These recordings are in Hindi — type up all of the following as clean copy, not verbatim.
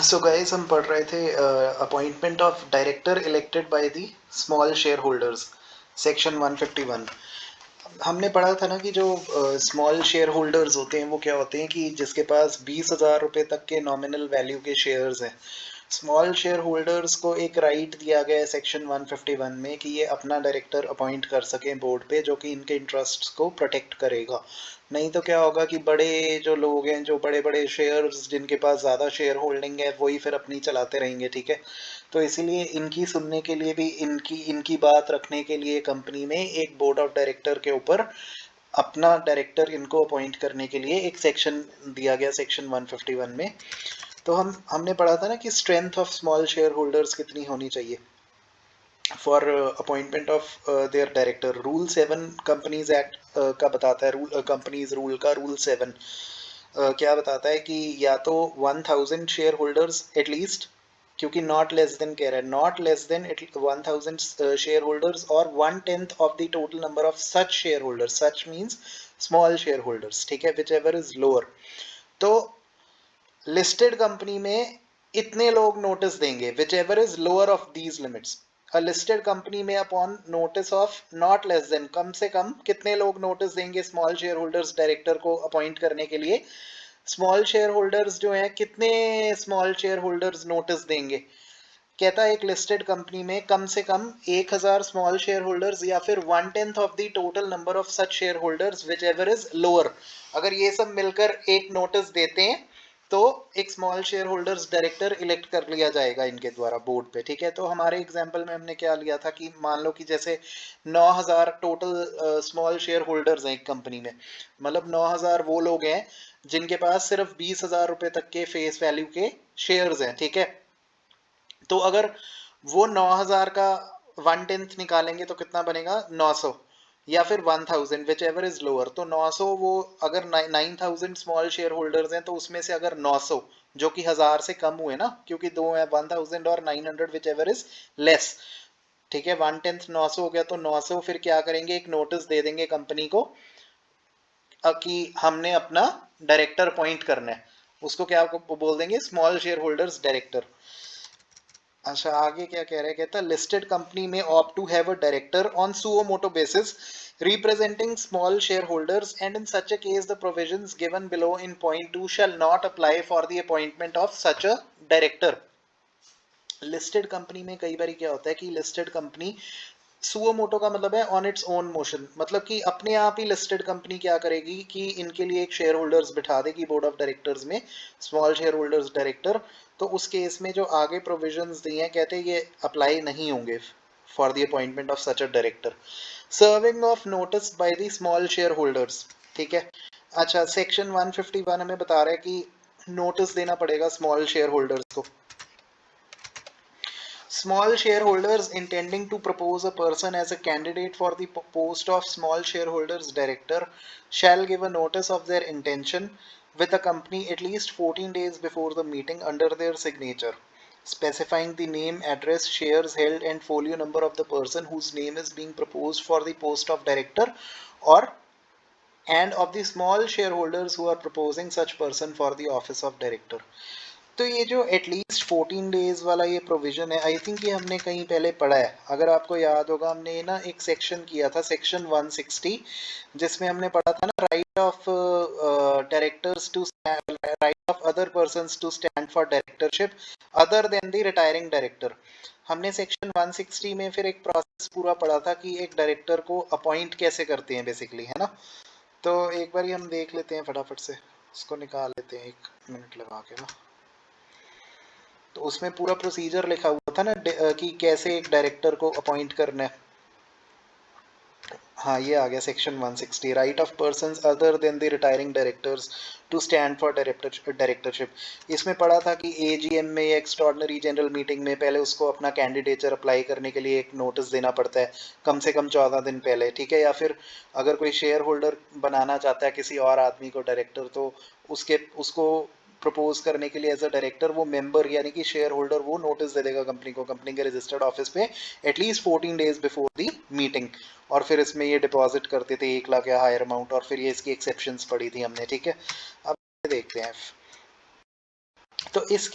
सो गाइस हम पढ़ रहे थे appointment of director elected by the small share holders, section 151। हमने पढ़ा था ना कि जो स्मॉल शेयर होल्डर्स होते हैं वो क्या होते हैं कि जिसके पास 20,000 रुपये तक के नॉमिनल वैल्यू के शेयर्स हैं। स्मॉल शेयर होल्डर्स को एक राइट दिया गया है सेक्शन 151 में कि ये अपना डायरेक्टर अपॉइंट कर सकें बोर्ड पे, जो कि इनके इंटरेस्ट्स को प्रोटेक्ट करेगा। नहीं तो क्या होगा कि बड़े जो लोग हैं, जो बड़े बड़े शेयर्स, जिनके पास ज़्यादा शेयर होल्डिंग है, वही फिर अपनी चलाते रहेंगे। ठीक है, तो इसीलिए इनकी सुनने के लिए भी, इनकी इनकी बात रखने के लिए कंपनी में एक बोर्ड ऑफ डायरेक्टर के ऊपर अपना डायरेक्टर इनको अपॉइंट करने के लिए एक सेक्शन दिया गया सेक्शन 151 में। तो हमने पढ़ा था ना कि strength of small share holders कितनी होनी चाहिए for appointment of their director. Rule 7 companies act का बताता है, रूल कंपनीज रूल का रूल 7 क्या बताता है कि या तो 1000 शेयर होल्डर्स एटलीस्ट, क्योंकि नॉट लेस देन कह रहा है, not less then 1000 share holders और 1/10 of the total number of such share holders, such means small share holders. ठीक है, विच एवर इज लोअर। तो लिस्टेड कंपनी में इतने लोग नोटिस देंगे, whichever is lower of these limits. A listed company में upon notice of not less than, कम से कम कितने लोग नोटिस देंगे स्मॉल शेयर होल्डर्स डायरेक्टर को अपॉइंट करने के लिए। स्मॉल शेयर होल्डर्स जो हैं, कितने स्मॉल शेयर होल्डर्स नोटिस देंगे। कहता है एक लिस्टेड कंपनी में कम से कम 1000 स्मॉल शेयर होल्डर्स या फिर 1/10 of the total number of such share holders which ever is lower. अगर ये सब मिलकर एक नोटिस देते हैं तो एक small share holders director elect कर लिया जाएगा इनके द्वारा बोर्ड पे। ठीक है, तो हमारे एग्जांपल में हमने क्या लिया था कि मान लो कि जैसे 9000 टोटल स्मॉल शेयर होल्डर्स हैं एक कंपनी में। मतलब 9000 वो लोग हैं जिनके पास सिर्फ 20,000 रुपए तक के फेस वैल्यू के शेयर्स हैं। ठीक है, तो अगर वो 9000 का 1/10 निकालेंगे तो कितना बनेगा, 900 या फिर 1000, विच एवर इज लोअर। तो 900, वो अगर 9000 स्मॉल शेयर होल्डर्स हैं तो उसमें से अगर 900 जो कि 1000 से कम हुए ना, क्योंकि दो है 1000 और 900, विच एवर इज लेस। ठीक है, 1/10 900 हो गया, तो 900 फिर क्या करेंगे, एक नोटिस दे देंगे कंपनी को कि हमने अपना डायरेक्टर अपॉइंट करना है। उसको क्या बोल देंगे, स्मॉल शेयर होल्डर्स डायरेक्टर। अच्छा, आगे क्या कह रहे हैं, कहता है लिस्टेड कंपनी में opt to have a director on suo motu basis representing small shareholders, and in such a case the provisions given below in point 2 shall not apply for the appointment of such a director। Listed company में कई बार क्या होता है कि लिस्टेड कंपनी, सुओ मोटो का मतलब है ऑन इट्स ओन मोशन, मतलब कि अपने आप ही लिस्टेड कंपनी क्या करेगी कि इनके लिए एक शेयर होल्डर्स बिठा देगी बोर्ड ऑफ डायरेक्टर्स में, स्मॉल शेयर होल्डर्स डायरेक्टर। तो उस केस में जो आगे प्रोविजंस दिए हैं, कहते हैं ये अप्लाई नहीं होंगे for the appointment of such a director. Serving of notice by the small share holders. ठीक है, अच्छा, सेक्शन 151 हमें बता रहा है कि नोटिस देना पड़ेगा स्मॉल शेयर होल्डर्स को। Small shareholders intending to propose a person as a candidate for the post of small shareholders director shall give a notice of their intention with the company at least 14 days before the meeting under their signature, specifying the name, address, shares held, and folio number of the person whose name is being proposed for the post of director, or and of the small shareholders who are proposing such person for the office of director। तो ये जो एटलीस्ट 14 डेज वाला ये प्रोविजन है, आई थिंक ये हमने कहीं पहले पढ़ा है। अगर आपको याद होगा, हमने ना एक सेक्शन किया था, सेक्शन 160, जिसमें हमने पढ़ा था ना, right of directors to, right of other persons to stand for directorship other than the retiring director. हमने सेक्शन 160 में फिर एक प्रोसेस पूरा पढ़ा था कि एक डायरेक्टर को अपॉइंट कैसे करते हैं बेसिकली, है ना। तो एक बार हम देख लेते हैं, फटाफट से उसको निकाल लेते हैं 1 मिनट लगा के ना। तो उसमें पूरा प्रोसीजर लिखा हुआ था ना कि कैसे एक डायरेक्टर को अपॉइंट करना है। हाँ, ये आ गया section 160, right of persons other than the retiring directors to stand for directorship. इसमें पढ़ा था कि एजीएम में या एक्स्ट्राऑर्डिनरी जनरल मीटिंग में पहले उसको अपना कैंडिडेचर अप्लाई करने के लिए एक नोटिस देना पड़ता है, कम से कम 14 दिन पहले। ठीक है, या फिर अगर कोई शेयर होल्डर बनाना चाहता है किसी और आदमी को डायरेक्टर, तो उसको प्रपोज करने के लिए एज अ डायरेक्टर वो मेंबर यानी कि शेयर होल्डर वो नोटिस दे देगा कंपनी को, कंपनी के रजिस्टर्ड ऑफिस पे, at least 14 days before the meeting. और फिर इसमें ये डिपॉजिट करते थे 1 लाख या हायर अमाउंट, और फिर ये इसकी एक्सेप्शंस पड़ी थी हमने। ठीक है, अब देखते हैं। तो इस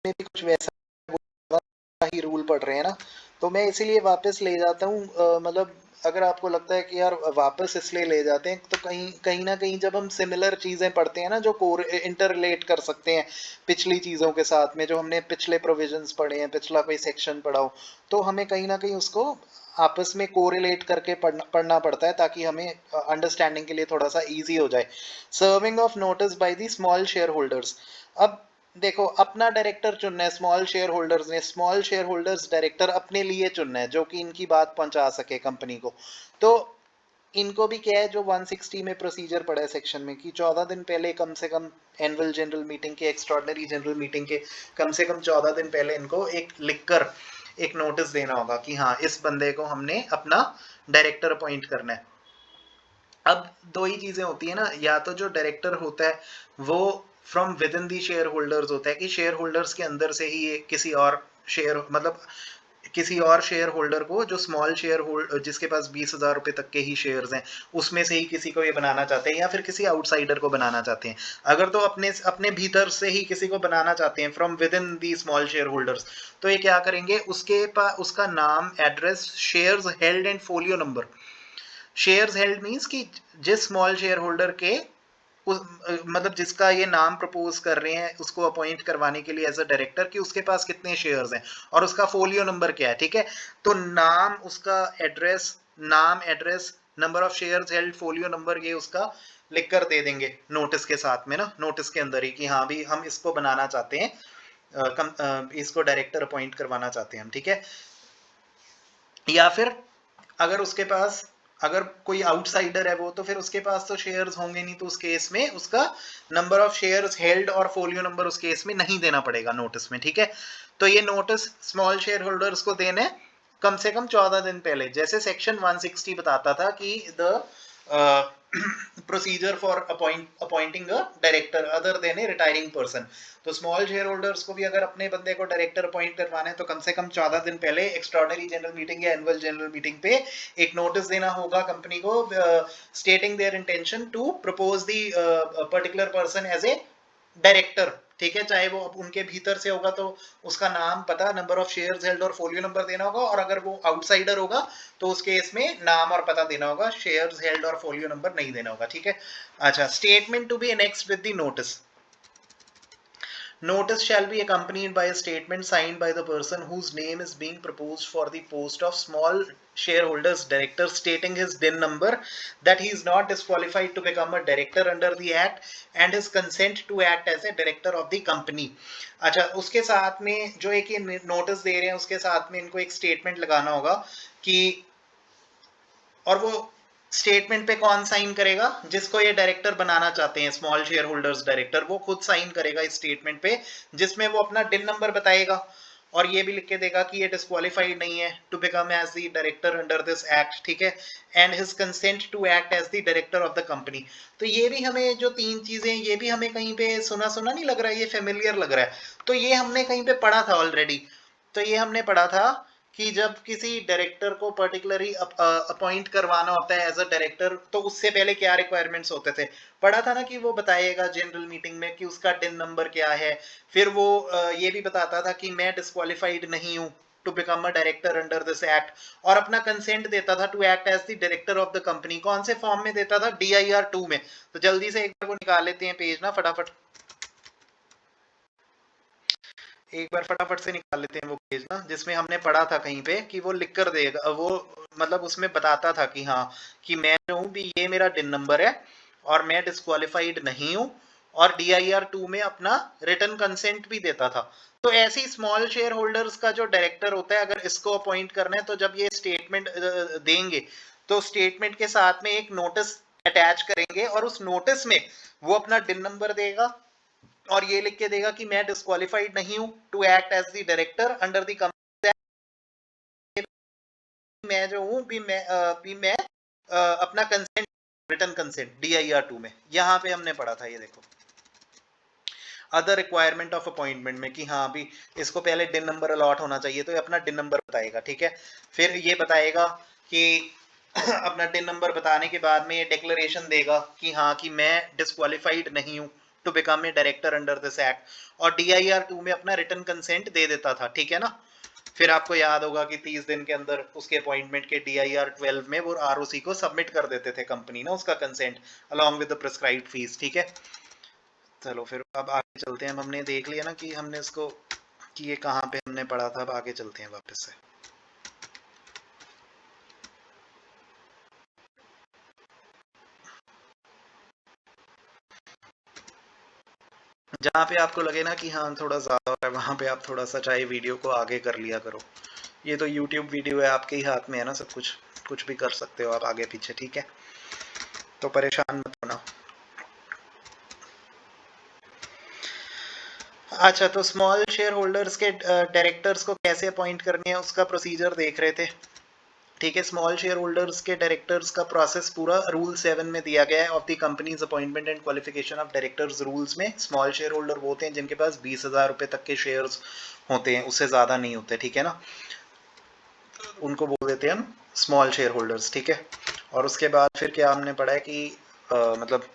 इसमें भी कुछ वैसा ही रूल पड़ रहे हैं ना, तो मैं इसीलिए वापस ले जाता हूँ। मतलब अगर आपको लगता है कि यार वापस इसलिए ले जाते हैं, तो कहीं कहीं ना कहीं जब हम सिमिलर चीज़ें पढ़ते हैं ना, जो कोर इंटर रिलेट कर सकते हैं पिछली चीज़ों के साथ में, जो हमने पिछले प्रोविजंस पढ़े हैं, पिछला कोई सेक्शन पढ़ा हो, तो हमें कहीं ना कहीं उसको आपस में कोरिलेट करके पढ़ना पड़ता है, ताकि हमें अंडरस्टैंडिंग के लिए थोड़ा सा इजी हो जाए। Serving of notice by the small share holders. अब देखो, अपना डायरेक्टर चुनना है स्मॉल शेयर होल्डर्स ने, स्मॉल शेयर होल्डर्स डायरेक्टर अपने लिए चुनना है जो कि इनकी बात पहुंचा सके कंपनी को। तो इनको भी क्या है, जो 160 में प्रोसीजर पड़ा है सेक्शन में, कि 14 दिन पहले कम से कम एनुअल जनरल मीटिंग के, एक्स्ट्राऑर्डिनरी जनरल मीटिंग के कम से कम 14 दिन पहले इनको एक लिखकर एक नोटिस देना होगा कि हाँ, इस बंदे को हमने अपना डायरेक्टर अपॉइंट करना है। अब दो ही चीजें होती है ना, या तो जो डायरेक्टर होता है वो from with in the share holders होता है, कि शेयर होल्डर्स के अंदर से ही ये किसी और शेयर, मतलब किसी और शेयर होल्डर को, जो स्मॉल शेयर होल्डर जिसके पास 20,000 रुपए तक के ही शेयर्स हैं, उसमें से ही किसी को ये बनाना चाहते हैं, या फिर किसी आउटसाइडर को बनाना चाहते हैं। अगर तो अपने अपने भीतर से ही किसी को बनाना चाहते हैं from with in the small share holders, तो ये क्या करेंगे, उसके पास उसका नाम, address, shares held and folio number. Shares held means कि जिस स्मॉल शेयर होल्डर के उस, मतलब जिसका ये नाम प्रपोज कर रहे हैं उसको अपॉइंट करवाने के लिए एज अ डायरेक्टर, कि उसके पास कितने शेयर्स हैं और उसका फोलियो नंबर क्या है, ठीक है। तो नाम, उसका एड्रेस, नाम, address, number of shares held, folio number, ये उसका लिख कर दे देंगे नोटिस के साथ में ना, नोटिस के अंदर ही, कि हाँ भी हम इसको बनाना चाहते हैं, इसको डायरेक्टर अपॉइंट करवाना चाहते हैं हम, ठीक है। या फिर अगर उसके पास, अगर कोई आउटसाइडर है वो, तो फिर उसके पास तो शेयर्स होंगे नहीं, तो उस केस में उसका नंबर ऑफ शेयर्स हेल्ड और फोलियो नंबर उस केस में नहीं देना पड़ेगा नोटिस में, ठीक है। तो ये नोटिस स्मॉल शेयर होल्डर्स को देने कम से कम 14 दिन पहले, जैसे सेक्शन 160 बताता था कि the procedure for appointing a director other than A retiring person. तो स्मॉल शेयर होल्डर्स को भी अगर अपने बंदे को डायरेक्टर अपॉइंट करवाना है, तो कम से कम 14 दिन पहले एक्स्ट्राऑर्डिनरी जनरल मीटिंग या एनुअल जनरल मीटिंग पे एक नोटिस देना होगा कंपनी को, stating their intention to propose the particular person as a director, ठीक है। चाहे वो उनके भीतर से होगा तो उसका नाम, पता, नंबर ऑफ शेयर्स हेल्ड और फोलियो नंबर देना होगा, और अगर वो आउटसाइडर होगा तो उस केस में नाम और पता देना होगा, शेयर्स हेल्ड और फोलियो नंबर नहीं देना होगा, ठीक है। अच्छा, statement to be annexed with the notice. Notice shall be accompanied by a statement signed by the person whose name is being proposed for the post of small shareholders director, stating his DIN number, that he is not disqualified to become a director under the act, and his consent to act as a director of the company. अच्छा, उसके साथ में जो एक ये नोटिस दे रहे हैं, उसके साथ में इनको एक स्टेटमेंट लगाना होगा कि, और वो स्टेटमेंट पे कौन साइन करेगा, जिसको ये डायरेक्टर बनाना चाहते हैं, स्मॉल शेयर होल्डर्स डायरेक्टर, वो खुद साइन करेगा इस स्टेटमेंट पे, जिसमें वो अपना डिन नंबर बताएगा और ये भी लिख के देगा कि ये डिस्क्वालिफाइड नहीं है to become as the director under this act, ठीक है, and his consent to act as the director of the company. तो ये भी हमें, जो तीन चीजें, ये भी हमें कहीं पे सुना सुना नहीं लग रहा है, ये फेमिलियर लग रहा है, तो ये हमने कहीं पे पढ़ा था ऑलरेडी। तो ये हमने पढ़ा था कि जब किसी डायरेक्टर को पर्टिकुलरली अपॉइंट करवाना होता है एज अ डायरेक्टर, तो उससे पहले क्या रिक्वायरमेंट्स होते थे, पढ़ा था ना, कि वो बताएगा जनरल मीटिंग में कि उसका डिन नंबर क्या है, फिर वो ये भी बताता था कि मैं डिस्क्वालिफाइड नहीं हूँ to become a director under this act, और अपना कंसेंट देता था to act as the director of the company. कौन से फॉर्म में देता था, DIR 2 में। तो जल्दी से एक बार वो निकाल लेते हैं पेज ना, फटाफट एक बार फटाफट से निकाल लेते हैं वो पेज ना, जिसमें हमने पढ़ा था कहीं पे कि वो लिख कर देगा वो, मतलब उसमें बताता था कि हाँ, कि मैं जो हूँ भी, ये मेरा डिन नंबर है और मैं डिस्क्वालिफाइड नहीं हूँ, और DIR 2 में अपना रिटर्न कंसेंट भी देता था। तो ऐसी स्मॉल शेयर होल्डर्स का जो डायरेक्टर होता है, अगर इसको अपॉइंट करना है, तो जब ये स्टेटमेंट देंगे, तो स्टेटमेंट के साथ में एक नोटिस अटैच करेंगे, और उस नोटिस में वो अपना डिन नंबर देगा और ये लिख के देगा कि मैं डिस्क्वालिफाइड नहीं हूं to act as the director under the company, मैं जो हूं भी मैं अपना कंसेंट, रिटर्न कंसेंट DIR 2 में, यहां पे हमने पढ़ा था, ये देखो अदर रिक्वायरमेंट ऑफ अपॉइंटमेंट में, कि हाँ भी इसको पहले डिन नंबर अलॉट होना चाहिए, तो ये अपना डिन नंबर बताएगा, ठीक है। फिर ये बताएगा कि अपना डिन नंबर बताने के बाद में ये डिक्लेरेशन देगा कि हाँ, कि मैं डिस्क्वालिफाइड नहीं हूँ to become a director under this act, और DIR 2 में अपना रिटन कंसेंट दे देता था, ठीक है ना। फिर आपको याद होगा कि 30 दिन के अंदर उसके अपॉइंटमेंट के DIR 12 में वो ROC को सबमिट कर देते थे कंपनी ना उसका consent along with the prescribed fees, ठीक है। चलो फिर अब आगे चलते हैं। हमने देख लिया ना कि हमने इसको कि ये कहाँ पे हमने पढ़ा था। अब आगे चलते हैं वापस से। जहाँ पे आपको लगे ना कि हाँ थोड़ा ज़्यादा हो रहा है, वहाँ पे आप थोड़ा सा चाहे वीडियो को आगे कर लिया करो। ये तो YouTube वीडियो है, आपके ही हाथ में है ना सब कुछ, कुछ भी कर सकते हो आप आगे पीछे, ठीक है। तो परेशान मत होना। अच्छा, तो स्मॉल शेयर होल्डर्स के डायरेक्टर्स को कैसे अपॉइंट करनी है उसका प्रोसीजर देख रहे थे, ठीक है। स्मॉल शेयर होल्डर्स के डायरेक्टर्स का प्रोसेस पूरा रूल 7 में दिया गया है of the companies appointment and qualification of directors rules में। स्मॉल शेयर होल्डर वो होते हैं जिनके पास 20,000 रुपए तक के शेयर्स होते हैं, उससे ज्यादा नहीं होते, ठीक है ना। उनको बोल देते हैं हम स्मॉल शेयर होल्डर्स, ठीक है। और उसके बाद फिर क्या हमने पढ़ा है कि मतलब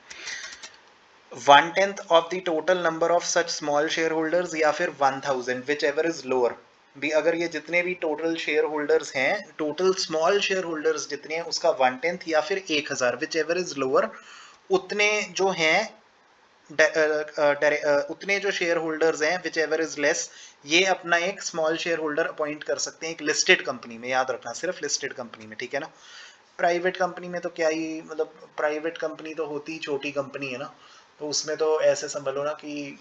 1/10 of the total number of such small share holders या फिर 1000 विच एवर इज लोअर भी। अगर ये जितने भी टोटल शेयर होल्डर्स हैं, टोटल स्मॉल शेयर होल्डर्स जितने हैं उसका 1/10 या फिर 1000 विच एवर इज लोअर, उतने जो हैं उतने जो शेयर होल्डर्स हैं विच एवर इज लेस, ये अपना एक स्मॉल शेयर होल्डर अपॉइंट कर सकते हैं एक लिस्टेड कंपनी में। याद रखना सिर्फ लिस्टेड कंपनी में, ठीक है ना। प्राइवेट कंपनी में तो क्या ही, मतलब प्राइवेट कंपनी तो होती ही छोटी कंपनी है ना, तो उसमें तो ऐसे समझ लो ना कि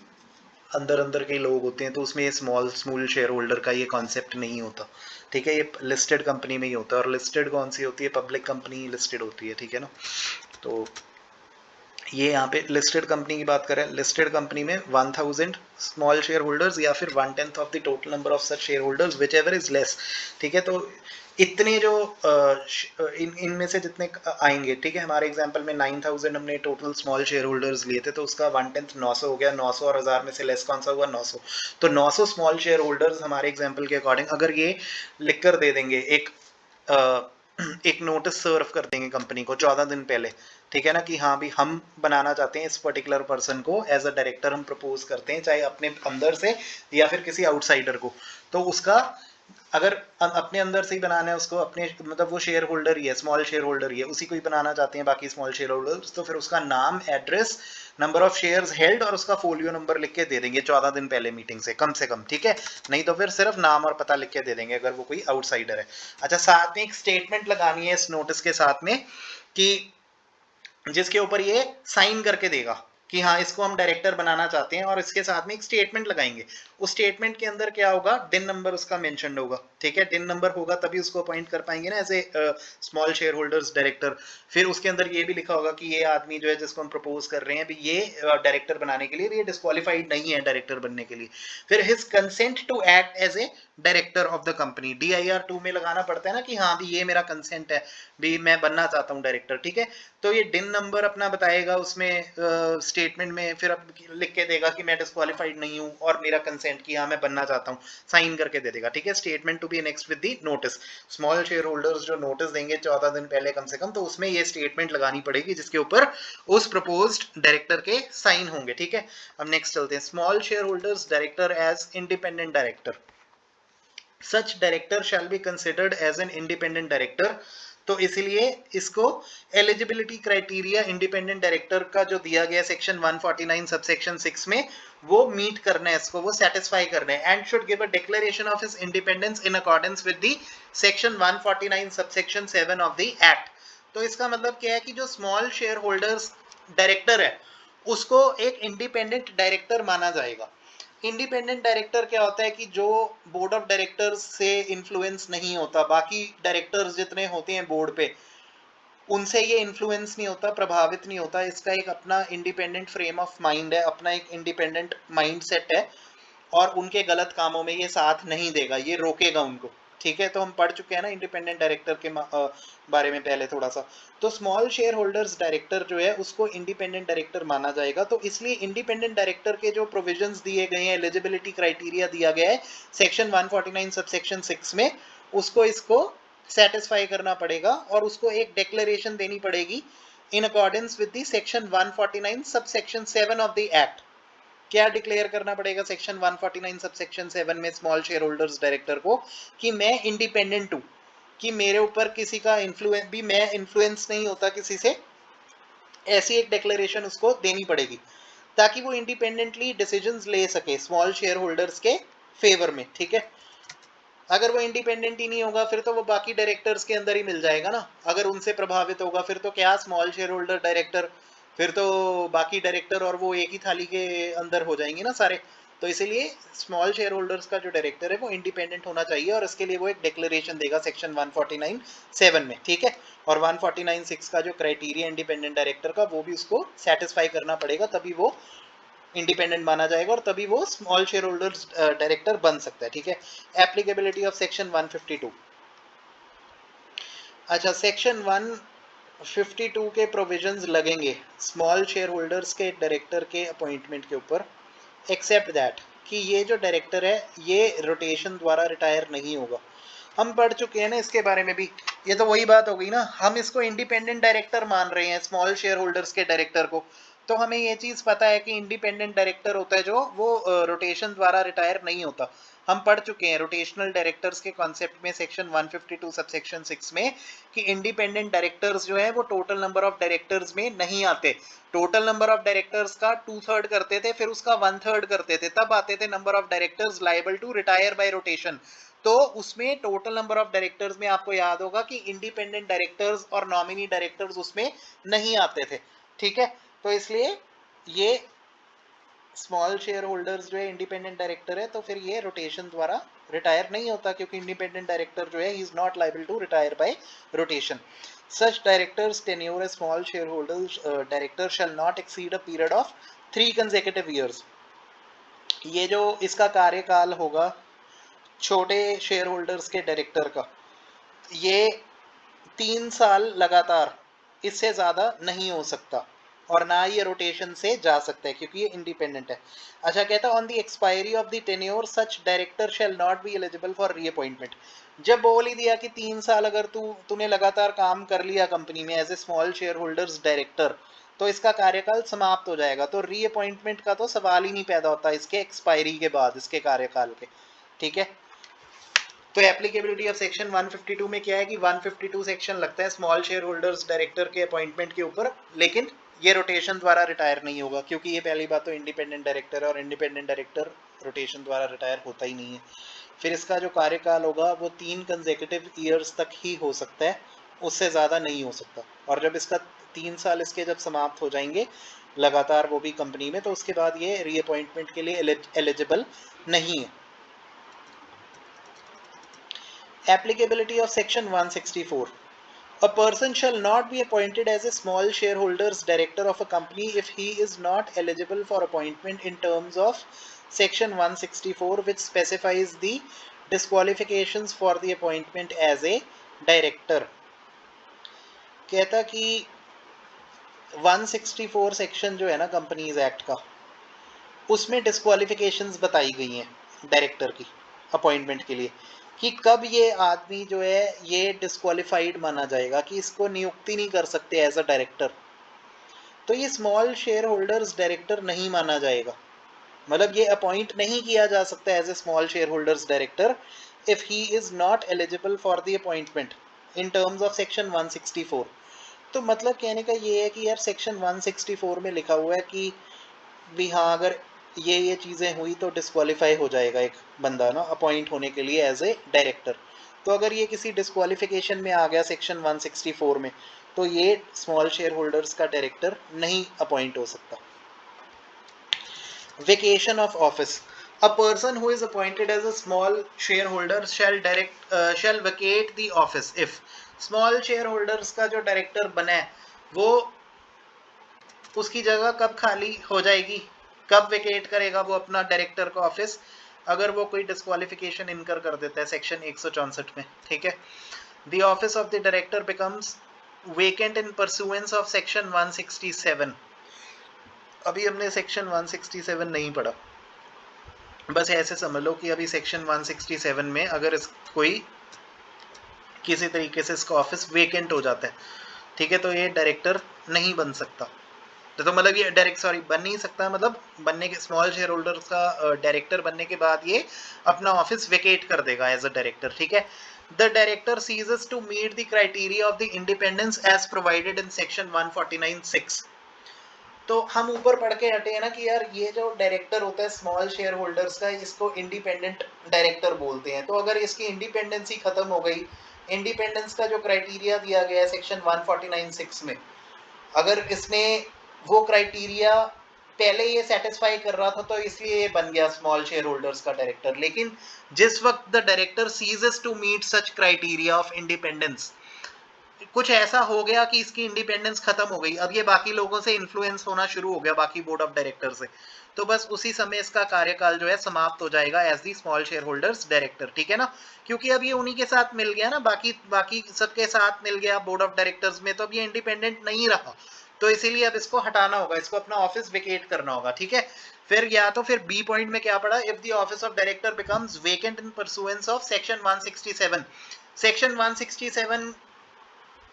अंदर अंदर के लोग होते हैं, तो उसमें ये स्मॉल स्मॉल शेयर होल्डर का ये कॉन्सेप्ट नहीं होता, ठीक है। ये लिस्टेड कंपनी में ही होता है, और लिस्टेड कौन सी होती है, पब्लिक कंपनी लिस्टेड होती है, ठीक है ना। तो ये यहाँ पे लिस्टेड कंपनी की बात करें, लिस्टेड कंपनी में 1000 स्मॉल शेयर होल्डर्स या फिर 1/10 of the total number of such share holders which ever is less, ठीक है। तो इतने जो इनमें से जितने आएंगे, ठीक है। हमारे एग्जांपल में 9000 हमने टोटल स्मॉल शेयर होल्डर्स लिए थे, तो उसका 1/10 900 हो गया। 900 और 1000 में से लेस कौन सा हुआ, 900। तो 900 स्मॉल शेयर होल्डर्स हमारे एग्जांपल के अकॉर्डिंग अगर ये लिख कर दे देंगे, एक नोटिस सर्व कर देंगे कंपनी को 14 दिन पहले, ठीक है ना, कि हाँ भी हम बनाना चाहते हैं इस पर्टिकुलर पर्सन को एज अ डायरेक्टर, हम प्रपोज करते हैं चाहे अपने अंदर से या फिर किसी आउटसाइडर को। तो उसका अगर अपने अंदर से ही बनाना है उसको, अपने मतलब वो शेयर होल्डर ही है, स्मॉल शेयर होल्डर ही है, उसी को ही बनाना चाहते हैं बाकी स्मॉल शेयर होल्डर्स, तो फिर उसका नाम, address, number of shares held और उसका फोलियो नंबर लिख के दे देंगे 14 दिन पहले मीटिंग से कम, ठीक है। नहीं तो फिर सिर्फ नाम और पता लिख के दे देंगे अगर वो कोई आउटसाइडर है। अच्छा, साथ में एक स्टेटमेंट लगानी है इस नोटिस के साथ में कि जिसके ऊपर ये साइन करके देगा कि हाँ इसको हम डायरेक्टर बनाना चाहते हैं, और इसके साथ में एक स्टेटमेंट लगाएंगे। उस स्टेटमेंट के अंदर क्या होगा, डिन नंबर उसका मेंशन होगा, ठीक है। डिन नंबर होगा तभी उसको अपॉइंट कर पाएंगे ना as a small share holders director. फिर उसके अंदर ये भी लिखा होगा कि ये आदमी जो है जिसको हम प्रपोज कर रहे हैं भी, ये डायरेक्टर बनाने के लिए ये डिस्क्वालिफाइड नहीं है डायरेक्टर बनने के लिए। फिर his consent to act as a director of the company, DIR 2 में लगाना पड़ता है ना कि हाँ भी ये मेरा कंसेंट है, भी मैं बनना चाहता हूँ डायरेक्टर, ठीक है। तो ये डिन नंबर अपना बताएगा उसमें स्टेटमेंट में, फिर अब लिख के देगा कि मैं डिस्क्वालिफाइड नहीं हूँ और मेरा कंसेंट किया, मैं बनना चाहता हूँ, साइन करके दे देगा, ठीक है। Statement to be next with the notice. Small share holders जो नोटिस देंगे 14 दिन पहले कम से कम, तो उसमें ये स्टेटमेंट लगानी पड़ेगी जिसके ऊपर उस प्रपोज्ड डायरेक्टर के साइन होंगे, ठीक है। अब नेक्स्ट चलते हैं, small share holders director as independent director. Such director shall be considered as an independent director. तो इसलिए इसको एलिजिबिलिटी क्राइटेरिया इंडिपेंडेंट डायरेक्टर का जो दिया गया सेक्शन 149 सबसेक्शन 6 में, वो मीट करना है, इसको वो सेटिस्फाई करना है, and should give a declaration of his independence in accordance with the section 149 subsection 7 of the act. तो इसका मतलब क्या है कि जो स्मॉल शेयर होल्डर्स डायरेक्टर है उसको एक इंडिपेंडेंट डायरेक्टर माना जाएगा। इंडिपेंडेंट डायरेक्टर क्या होता है कि जो बोर्ड ऑफ डायरेक्टर्स से इन्फ्लुएंस नहीं होता, बाकी डायरेक्टर्स जितने होते हैं बोर्ड पे उनसे ये इन्फ्लुएंस नहीं होता, प्रभावित नहीं होता, इसका एक अपना इंडिपेंडेंट फ्रेम ऑफ माइंड है, अपना एक इंडिपेंडेंट माइंड सेट है, और उनके गलत कामों में ये साथ नहीं देगा, ये रोकेगा उनको, ठीक है। तो हम पढ़ चुके हैं ना इंडिपेंडेंट डायरेक्टर के बारे में पहले थोड़ा सा। तो स्मॉल शेयर होल्डर्स डायरेक्टर जो है उसको इंडिपेंडेंट डायरेक्टर माना जाएगा। तो इसलिए इंडिपेंडेंट डायरेक्टर के जो प्रोविजंस दिए गए हैं, एलिजिबिलिटी क्राइटेरिया दिया गया है सेक्शन 149 सबसेक्शन 6 में, उसको इसको सेटिस्फाई करना पड़ेगा और उसको एक डिक्लेरेशन देनी पड़ेगी in accordance with the section 149 sub section 7 of the act. क्या डिक्लेयर करना पड़ेगा सेक्शन 149 सब सेक्शन 7 में स्मॉल शेयर होल्डर्स डायरेक्टर को कि मैं इंडिपेंडेंट हूँ, कि मेरे ऊपर किसी का इन्फ्लुएंस भी, मैं इन्फ्लुएंस नहीं होता किसी से, ऐसी एक डिक्लेरेशन उसको देनी पड़ेगी ताकि वो इंडिपेंडेंटली डिसीजंस ले सके स्मॉल शेयर होल्डर्स के फेवर में। ठीक है, अगर वो इंडिपेंडेंट ही नहीं होगा फिर तो वो बाकी डायरेक्टर्स के अंदर ही मिल जाएगा ना, अगर उनसे प्रभावित होगा फिर तो क्या स्मॉल शेयर होल्डर डायरेक्टर, फिर तो बाकी डायरेक्टर और वो एक ही थाली के अंदर हो जाएंगे ना सारे। तो इसीलिए स्मॉल शेयर होल्डर्स का जो डायरेक्टर है वो इंडिपेंडेंट होना चाहिए और इसके लिए वो एक डिक्लेरेशन देगा सेक्शन 149(7) में। ठीक है, और 149(6) का जो क्राइटेरिया इंडिपेंडेंट डायरेक्टर का वो भी उसको सेटिस्फाई करना पड़ेगा, तभी वो इंडिपेंडेंट माना जाएगा और तभी वो स्मॉल शेयर होल्डर्स डायरेक्टर बन सकता है। ठीक है, एप्लीकेबिलिटी ऑफ सेक्शन 152। अच्छा, सेक्शन 152 के प्रोविजंस लगेंगे स्मॉल शेयर होल्डर्स के डायरेक्टर के अपॉइंटमेंट के ऊपर, एक्सेप्ट दैट कि ये जो डायरेक्टर है ये रोटेशन द्वारा रिटायर नहीं होगा। हम पढ़ चुके हैं ना इसके बारे में भी, ये तो वही बात हो गई ना, हम इसको इंडिपेंडेंट डायरेक्टर मान रहे हैं स्मॉल शेयर होल्डर्स के डायरेक्टर को, तो हमें ये चीज़ पता है कि इंडिपेंडेंट डायरेक्टर होता है जो वो रोटेशन द्वारा रिटायर नहीं होता। हम पढ़ चुके हैं रोटेशनल डायरेक्टर्स के कॉन्सेप्ट में सेक्शन 152 सबसेक्शन 6 में कि इंडिपेंडेंट डायरेक्टर्स जो है वो टोटल नंबर ऑफ डायरेक्टर्स में नहीं आते। टोटल नंबर ऑफ डायरेक्टर्स का 2/3 करते थे, फिर उसका 1/3 करते थे, तब आते थे number of directors liable to retire by rotation. तो उसमें टोटल नंबर ऑफ डायरेक्टर्स में आपको याद होगा कि इंडिपेंडेंट डायरेक्टर्स और नॉमिनी डायरेक्टर्स उसमें नहीं आते थे। ठीक है, तो इसलिए ये स्मॉल शेयर होल्डर्स जो है इंडिपेंडेंट डायरेक्टर है तो फिर ये रोटेशन द्वारा रिटायर नहीं होता, क्योंकि इंडिपेंडेंट डायरेक्टर जो है he is not liable to retire by rotation. Such directors tenure as small share holders director shall not exceed a period of 3 consecutive years. ये जो इसका कार्यकाल होगा छोटे शेयर होल्डर्स के डायरेक्टर का, ये 3 साल लगातार, इससे ज़्यादा नहीं हो सकता और ना ये रोटेशन से जा सकता है क्योंकि ये इंडिपेंडेंट है। अच्छा, कहता on the expiry of the tenure such director shall not be eligible for reappointment. जब बोल ही दिया कि 3 साल अगर तूने लगातार काम कर लिया कंपनी में as a small share holders director तो इसका कार्यकाल समाप्त हो जाएगा, तो रीअपॉइंटमेंट का तो सवाल ही नहीं पैदा होता इसके एक्सपायरी के बाद, इसके कार्यकाल के। ठीक है, तो एप्लीकेबिलिटी ऑफ सेक्शन 152 में क्या है कि 152 सेक्शन लगता है स्मॉल शेयर होल्डर्स डायरेक्टर के अपॉइंटमेंट के ऊपर, लेकिन ये रोटेशन द्वारा रिटायर नहीं होगा क्योंकि ये पहली बात तो इंडिपेंडेंट डायरेक्टर है और इंडिपेंडेंट डायरेक्टर रोटेशन द्वारा रिटायर होता ही नहीं है। फिर इसका जो कार्यकाल होगा वो 3 कंसेक्यूटिव ईयर्स तक ही हो सकता है, उससे ज़्यादा नहीं हो सकता। और जब इसका 3 साल इसके जब समाप्त हो जाएंगे लगातार वो भी कंपनी में, तो उसके बाद ये रीअपॉइंटमेंट के लिए एलिजिबल नहीं है। Applicability of section 164. A person shall not be appointed as a small shareholders director of a company if he is not eligible for appointment in terms of section 164, which specifies the disqualifications for the appointment as a director. कहता कि 164 सेक्शन जो है ना कंपनीज एक्ट का, उसमें डिस्क्वालिफिकेशंस बताई गई हैं डायरेक्टर की अपॉइंटमेंट के लिए कि कब ये आदमी जो है ये डिस्क्वालिफाइड माना जाएगा कि इसको नियुक्ति नहीं कर सकते एज अ डायरेक्टर, तो ये स्मॉल शेयर होल्डर्स डायरेक्टर नहीं माना जाएगा, मतलब ये अपॉइंट नहीं किया जा सकता as a small share holders director if he is not eligible for the appointment in terms of section 164। तो मतलब कहने का ये है कि यार सेक्शन 164 में लिखा हुआ है कि भी हाँ अगर ये चीज़ें हुई तो डिस्क्वालीफाई हो जाएगा एक बंदा ना अपॉइंट होने के लिए एज ए डायरेक्टर। तो अगर ये किसी डिस्क्वालिफिकेशन में आ गया सेक्शन 164 में तो ये स्मॉल शेयर होल्डर्स का डायरेक्टर नहीं अपॉइंट हो सकता। Vacation of office. A person who is appointed as a small shareholder shall vacate the office if small shareholders का जो डायरेक्टर बना है वो उसकी जगह कब खाली हो जाएगी, कब वेकेट करेगा वो अपना डायरेक्टर का ऑफिस, अगर वो कोई डिस्क्वालिफिकेशन इनकर कर देता है सेक्शन 164 में। ठीक है, the office of the director becomes vacant in pursuance of section 167। अभी हमने सेक्शन 167 नहीं पढ़ा, बस ऐसे समझ लो कि अभी सेक्शन 167 में अगर कोई किसी तरीके से इसका ऑफिस वेकेंट हो जाता है, ठीक है, तो ये डायरेक्टर नहीं बन सकता। तो मतलब ये डायरेक्ट सॉरी बन नहीं सकता, मतलब बनने के स्मॉल शेयर होल्डर्स का डायरेक्टर बनने के बाद ये अपना ऑफिस वेकेट कर देगा एज अ डायरेक्टर, ठीक है। The director ceases to meet the criteria of the independence as provided in section 149(6). तो हम ऊपर पढ़ के हटे हैं ना कि यार ये जो डायरेक्टर होता है स्मॉल शेयर होल्डर्स का, इसको इंडिपेंडेंट डायरेक्टर बोलते हैं। तो अगर इसकी इंडिपेंडेंसी खत्म हो गई, इंडिपेंडेंस का जो क्राइटेरिया दिया गया है सेक्शन 149(6) में, अगर इसने वो क्राइटेरिया पहले ये सेटिस्फाई कर रहा था तो इसलिए ये बन गया स्मॉल शेयर होल्डर्स का डायरेक्टर। लेकिन जिस वक्त the director ceases to meet such criteria of independence, कुछ ऐसा हो गया कि इसकी इंडिपेंडेंस खत्म हो गई, अब ये बाकी लोगों से इन्फ्लुएंस होना शुरू हो गया, बाकी बोर्ड ऑफ डायरेक्टर से, तो बस उसी समय इसका कार्यकाल जो है समाप्त हो जाएगा as the small share holders director, ठीक है ना। क्योंकि अब ये उन्हीं के साथ मिल गया ना, बाकी सबके साथ मिल गया बोर्ड ऑफ डायरेक्टर्स में, तो अब ये इंडिपेंडेंट नहीं रहा, तो इसीलिए अब इसको हटाना होगा, इसको अपना ऑफिस वेकेट करना होगा, ठीक है। फिर या तो फिर बी पॉइंट में क्या पड़ा, if the office of director becomes vacant in pursuance of section 167। Section 167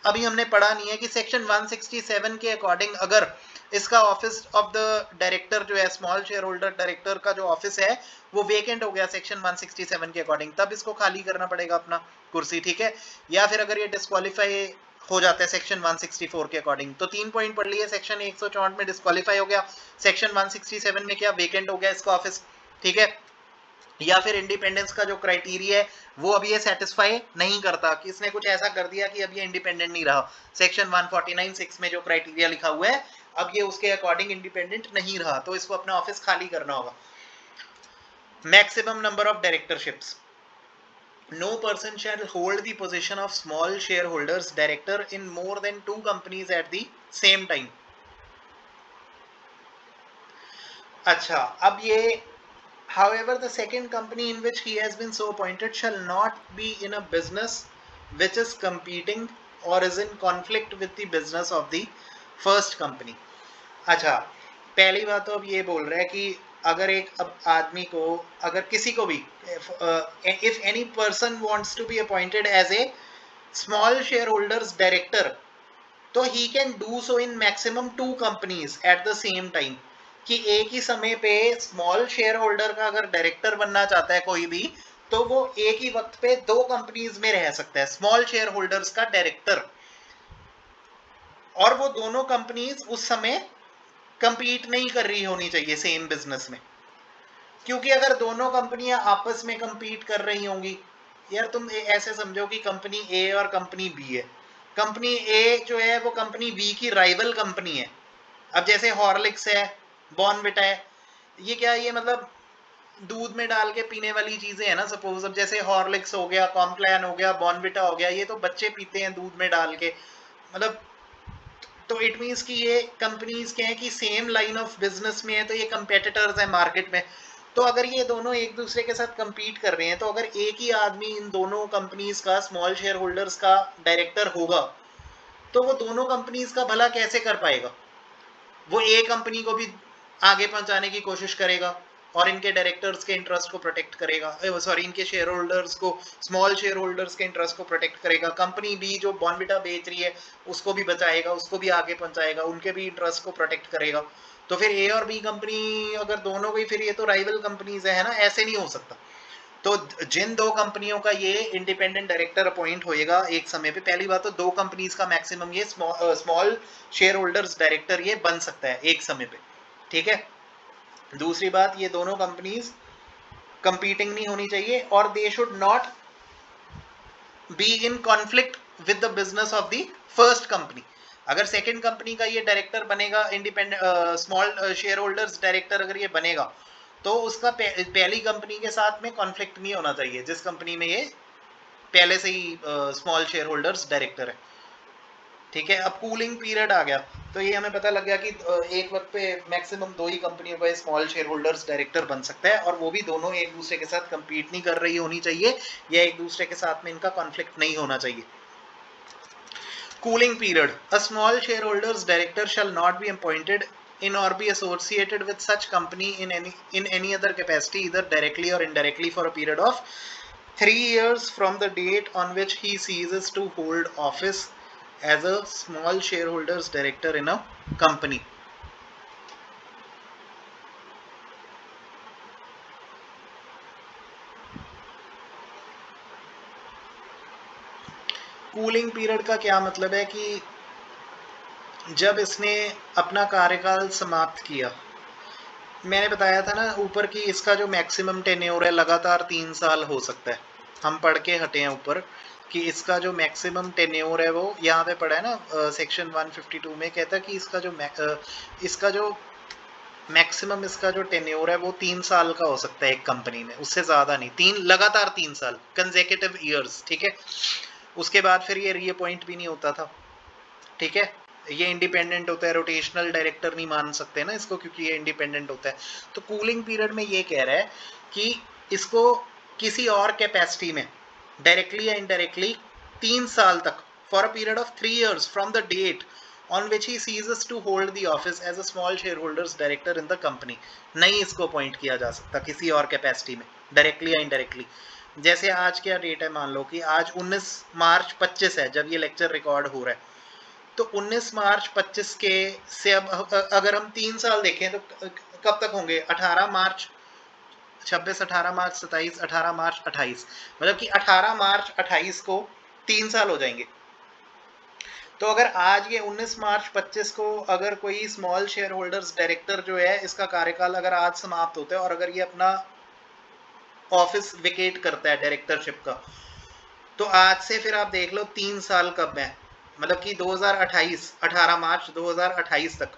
अभी हमने पढ़ा नहीं है कि सेक्शन 167 के अकॉर्डिंग अगर इसका ऑफिस ऑफ द डायरेक्टर जो है स्मॉल शेयर होल्डर डायरेक्टर का जो ऑफिस है वो वेकेंट हो गया सेक्शन 167 के अकॉर्डिंग, तब इसको खाली करना पड़ेगा अपना कुर्सी, ठीक है। या फिर अगर ये डिस्क्वालीफाई हो जाता है सेक्शन 164 के अकॉर्डिंग, तो 3 पॉइंट पढ़ लिए, सेक्शन 164 में डिस्क्वालीफाई हो गया, सेक्शन 167 में क्या वेकेंट हो गया इसका ऑफिस, ठीक है। या फिर इंडिपेंडेंस का जो क्राइटेरिया है वो अभी ये सेटिस्फाई नहीं करता, कि इसने कुछ ऐसा कर दिया कि अब ये इंडिपेंडेंट नहीं रहा, सेक्शन 149(6) में जो क्राइटेरिया लिखा हुआ है अब ये उसके अकॉर्डिंग इंडिपेंडेंट नहीं रहा, तो इसको अपना ऑफिस खाली करना होगा। Maximum number of directorships, no person shall hold the position of small shareholders director in more than 2 companies at the same time। अच्छा, अब ये however the second company in which he has been so appointed shall not be in a business which is competing or is in conflict with the business of the first company। अच्छा, पहली बात तो अब ये बोल रहा है कि अगर एक अब आदमी को, अगर किसी को भी, if any person wants to be appointed as a small shareholders director, तो he can do so in maximum 2 companies at the same time, कि एक ही समय पे स्मॉल शेयर होल्डर का अगर डायरेक्टर बनना चाहता है कोई भी, तो वो एक ही वक्त पे 2 कंपनीज में रह सकता है स्मॉल शेयर होल्डर्स का डायरेक्टर, और वो दोनों कंपनीज उस समय कंपीट नहीं कर रही होनी चाहिए सेम बिजनेस में। क्योंकि अगर दोनों कंपनियां आपस में कंपीट कर रही होंगी, यार तुम ऐसे समझो कि कंपनी ए और कंपनी बी है, कंपनी ए जो है वो कंपनी बी की राइवल कंपनी है। अब जैसे हॉर्लिक्स है, बॉर्नविटा है, ये क्या, ये मतलब दूध में डाल के पीने वाली चीजें है ना, सपोज अब जैसे हॉर्लिक्स हो गया, कॉम्प्लान हो गया, बॉर्नविटा हो गया, ये तो बच्चे पीते हैं दूध में डाल के, मतलब तो इट मीन्स कि ये कंपनीज क्या है कि सेम लाइन ऑफ बिजनेस में है, तो ये कंपेटिटर्स है मार्केट में। तो अगर ये दोनों एक दूसरे के साथ compete कर रहे हैं, तो अगर एक ही आदमी इन दोनों कंपनीज का स्मॉल शेयर होल्डर्स का डायरेक्टर होगा, तो वो दोनों कंपनीज का भला कैसे कर पाएगा। वो एक कंपनी को भी आगे पहुंचाने की कोशिश करेगा और इनके डायरेक्टर्स के इंटरेस्ट को प्रोटेक्ट करेगा, सॉरी इनके शेयर होल्डर्स को, स्मॉल शेयर होल्डर्स के इंटरेस्ट को प्रोटेक्ट करेगा। कंपनी बी जो बॉर्नविटा बेच रही है उसको भी बचाएगा, उसको भी आगे पहुंचाएगा, उनके भी इंटरेस्ट को प्रोटेक्ट करेगा। तो फिर ए और बी कंपनी अगर दोनों की, फिर ये तो राइवल कंपनीज है ना, ऐसे नहीं हो सकता। तो जिन 2 कंपनियों का ये इंडिपेंडेंट डायरेक्टर अपॉइंट होएगा एक समय पे, पहली बात तो 2 कंपनीज का मैक्सिमम ये स्मॉल शेयर होल्डर्स डायरेक्टर ये बन सकता है एक समय पे, ठीक है। दूसरी बात, ये दोनों कंपनीज कंपीटिंग नहीं होनी चाहिए, और they should not be in conflict with the business of the first company. अगर सेकंड कंपनी का ये डायरेक्टर बनेगा, independent small share holders director अगर ये बनेगा, तो उसका पहली कंपनी के साथ में कॉन्फ्लिक्ट नहीं होना चाहिए जिस कंपनी में ये पहले से ही स्मॉल शेयर होल्डर्स डायरेक्टर है, ठीक है। अब कूलिंग पीरियड आ गया, तो ये हमें पता लग गया कि एक वक्त पे मैक्सिमम 2 ही कंपनियों का स्मॉल शेयर होल्डर्स डायरेक्टर बन सकता है, और वो भी दोनों एक दूसरे के साथ कंपीट नहीं कर रही होनी चाहिए, या एक दूसरे के साथ में इनका कॉन्फ्लिक्ट नहीं होना चाहिए। Cooling period. A small shareholders director shall not be appointed in or be associated with such company in any other capacity, either directly or indirectly, for a period of 3 years from the date on which he ceases to hold office as a small shareholders director in a company. Cooling period का क्या मतलब है कि जब इसने अपना कार्यकाल समाप्त किया, मैंने बताया था ना ऊपर की इसका जो मैक्सिमम टेन्योर है लगातार 3 साल हो सकता है। हम पढ़ के हटे हैं ऊपर कि इसका जो मैक्सिमम टेन्योर है वो यहाँ पे पढ़ा है ना, सेक्शन 152 में कहता है कि इसका जो मैक्सिमम इसका जो टेन्योर है वो 3 साल का हो सकता है एक कंपनी में, उससे ज्यादा नहीं, लगातार 3 साल कंसेक्यूटिव ईयर्स, ठीक है। उसके बाद फिर ये रीअपॉइंट भी नहीं होता था, ठीक है। ये इंडिपेंडेंट होता है, रोटेशनल डायरेक्टर नहीं मान सकते ना इसको क्योंकि ये इंडिपेंडेंट होता है। तो कूलिंग पीरियड में ये कह रहा है कि इसको किसी और कैपेसिटी में डायरेक्टली या इनडायरेक्टली 3 साल तक, for a period of 3 years from the date on which he ceases to hold the office as a small shareholders director in the company, नहीं इसको अपॉइंट किया जा सकता किसी और कैपेसिटी में डायरेक्टली या इनडायरेक्टली। जैसे आज क्या डेट है, मान लो कि आज 19 मार्च 25 है जब ये लेक्चर रिकॉर्ड हो रहा है, तो 19 मार्च 25 के से अब अगर हम 3 साल देखें तो कब तक होंगे, 18 मार्च 26, 18 मार्च 27, 18 मार्च 28, मतलब कि 18 मार्च 28 को 3 साल हो जाएंगे। तो अगर आज ये 19 मार्च 25 को अगर कोई स्मॉल शेयर होल्डर्स डायरेक्टर जो है इसका कार्यकाल अगर आज समाप्त होता है और अगर ये अपना ऑफिस विकेट करता है डायरेक्टरशिप का, तो आज से फिर आप देख लो 3 साल कब है, मतलब कि 2028, 18 मार्च 2028 तक,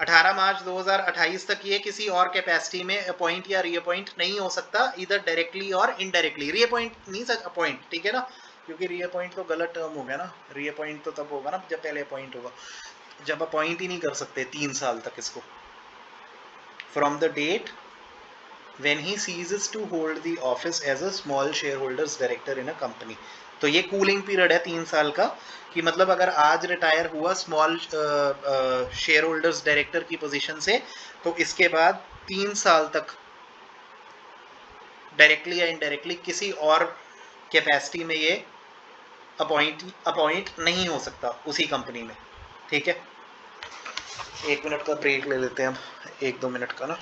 18 मार्च 2028 तक ये किसी और कैपेसिटी में अपॉइंट या रीअपॉइंट नहीं हो सकता, इधर डायरेक्टली और इनडायरेक्टली। रीअपॉइंट नहीं सक अपॉइंट, ठीक है ना, क्योंकि रीअपॉइंट तो गलत टर्म हो गया ना, रीअपॉइंट तो तब होगा ना जब पहले अपॉइंट होगा, जब अपॉइंट ही नहीं कर सकते 3 साल तक इसको, from the date when he ceases to hold the office as a small shareholders director in a company। तो ये कूलिंग पीरियड है 3 साल का, कि मतलब अगर आज रिटायर हुआ स्मॉल शेयर होल्डर्स डायरेक्टर की पोजीशन से, तो इसके बाद 3 साल तक डायरेक्टली या इनडायरेक्टली किसी और कैपेसिटी में ये अपॉइंट नहीं हो सकता उसी कंपनी में, ठीक है। 1 मिनट का ब्रेक ले लेते हैं हम, 1-2 मिनट का ना।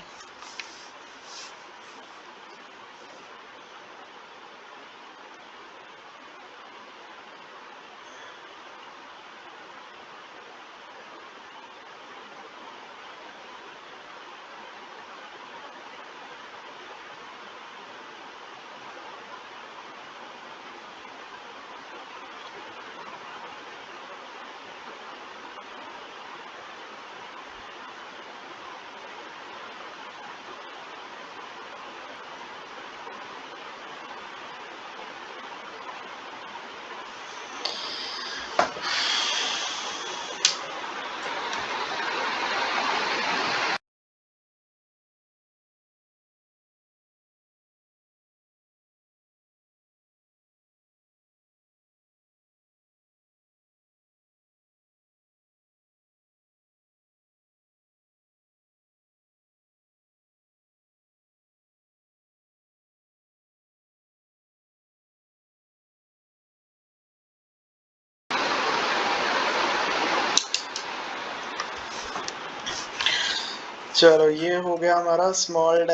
चलो ये हो गया हमारा स्मॉल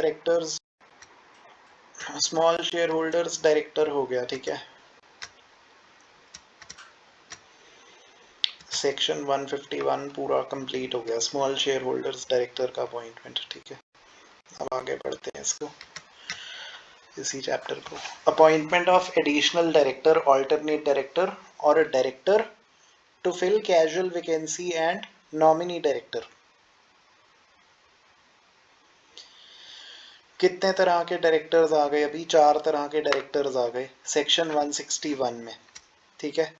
शेयर होल्डर्स डायरेक्टर हो गया, ठीक है। सेक्शन 151 पूरा कंप्लीट हो गया, स्मॉल शेयर होल्डर्स डायरेक्टर का अपॉइंटमेंट, ठीक है। अब आगे बढ़ते हैं इसको, इसी चैप्टर को। Appointment of additional director, alternate director और director to fill casual vacancy and nominee director. कितने तरह के डायरेक्टर्स आ गए, अभी 4 तरह के डायरेक्टर्स आ गए सेक्शन 161 में, ठीक है।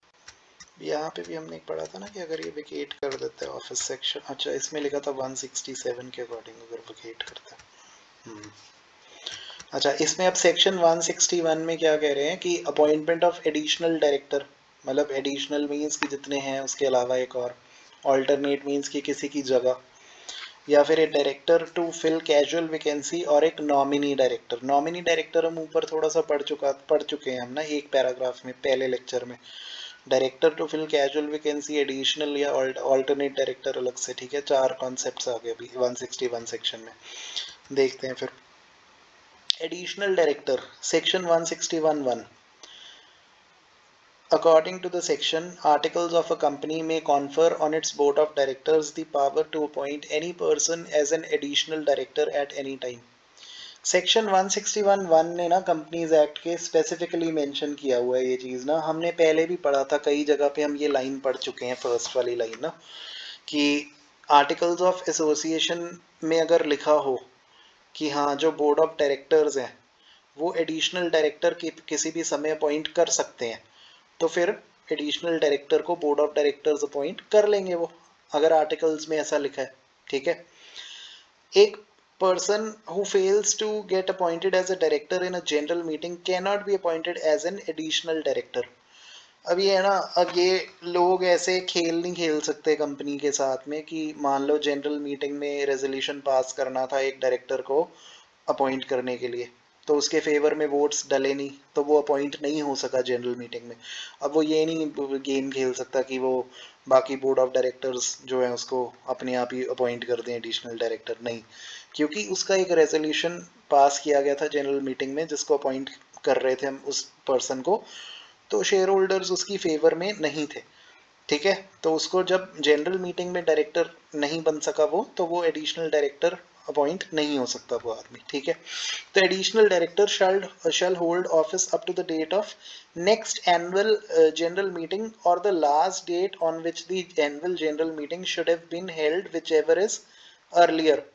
यहाँ पे भी हमने पढ़ा था ना कि अगर ये विकेट कर देते हैं ऑफिस सेक्शन, अच्छा इसमें लिखा था 167 के अकॉर्डिंग अगर विकेट करते हैं। अच्छा इसमें अब सेक्शन 161 में क्या कह रहे हैं कि अपॉइंटमेंट ऑफ एडिशनल डायरेक्टर, मतलब एडिशनल मीन्स कि जितने हैं उसके अलावा एक और, ऑल्टरनेट मीन्स कि किसी की जगह, या फिर एक director to fill casual vacancy और एक नॉमिनी डायरेक्टर। नॉमिनी डायरेक्टर हम ऊपर थोड़ा सा पढ़ चुके हैं हम ना एक पैराग्राफ में पहले लेक्चर में। Director to fill casual vacancy, additional या ऑल्टरनेट डायरेक्टर अलग से, ठीक है। 4 कॉन्सेप्ट्स आ गए अभी 161 सेक्शन में। देखते हैं फिर additional director section 161(1). According to the section, articles of a company may confer on its board of directors the power to appoint any person as an additional director at any time. Section 161(1) ने ना कंपनीज एक्ट के स्पेसिफिकली मेंशन किया हुआ है ये चीज़ ना। हमने पहले भी पढ़ा था, कई जगह पे हम ये लाइन पढ़ चुके हैं, फर्स्ट वाली लाइन ना, कि आर्टिकल्स ऑफ एसोसिएशन में अगर लिखा हो कि हाँ जो बोर्ड ऑफ डायरेक्टर्स हैं वो एडिशनल डायरेक्टर किसी भी समय अपॉइंट कर सकते हैं, तो फिर एडिशनल डायरेक्टर को बोर्ड ऑफ डायरेक्टर्स अपॉइंट कर लेंगे वो, अगर आर्टिकल्स में ऐसा लिखा है, ठीक है। एक person who fails to get appointed as a director in a general meeting cannot be appointed as an additional director. अब ये है ना, अब ये लोग ऐसे खेल नहीं खेल सकते कंपनी के साथ में कि मान लो जनरल मीटिंग में रेजोल्यूशन पास करना था एक डायरेक्टर को अपॉइंट करने के लिए, तो उसके फेवर में वोट्स डले नहीं, तो वो अपॉइंट नहीं हो सका जनरल मीटिंग में। अब वो ये नहीं गेम खेल सकता कि वो बाकी बोर्ड ऑफ डायरेक्टर्स जो है उसको अपने आप ही अपॉइंट कर दें एडिशनल डायरेक्टर, नहीं, क्योंकि उसका एक रेजोल्यूशन पास किया गया था जनरल मीटिंग में जिसको अपॉइंट कर रहे थे हम उस पर्सन को, तो शेयर होल्डर्स उसकी फेवर में नहीं थे, ठीक है। तो उसको जब जनरल मीटिंग में डायरेक्टर नहीं बन सका वो, तो वो एडिशनल डायरेक्टर अपॉइंट नहीं हो सकता वो आदमी, ठीक है। तो additional director shall hold office up to the date of next annual general meeting और the last date on which the annual general meeting should have been held, whichever is earlier.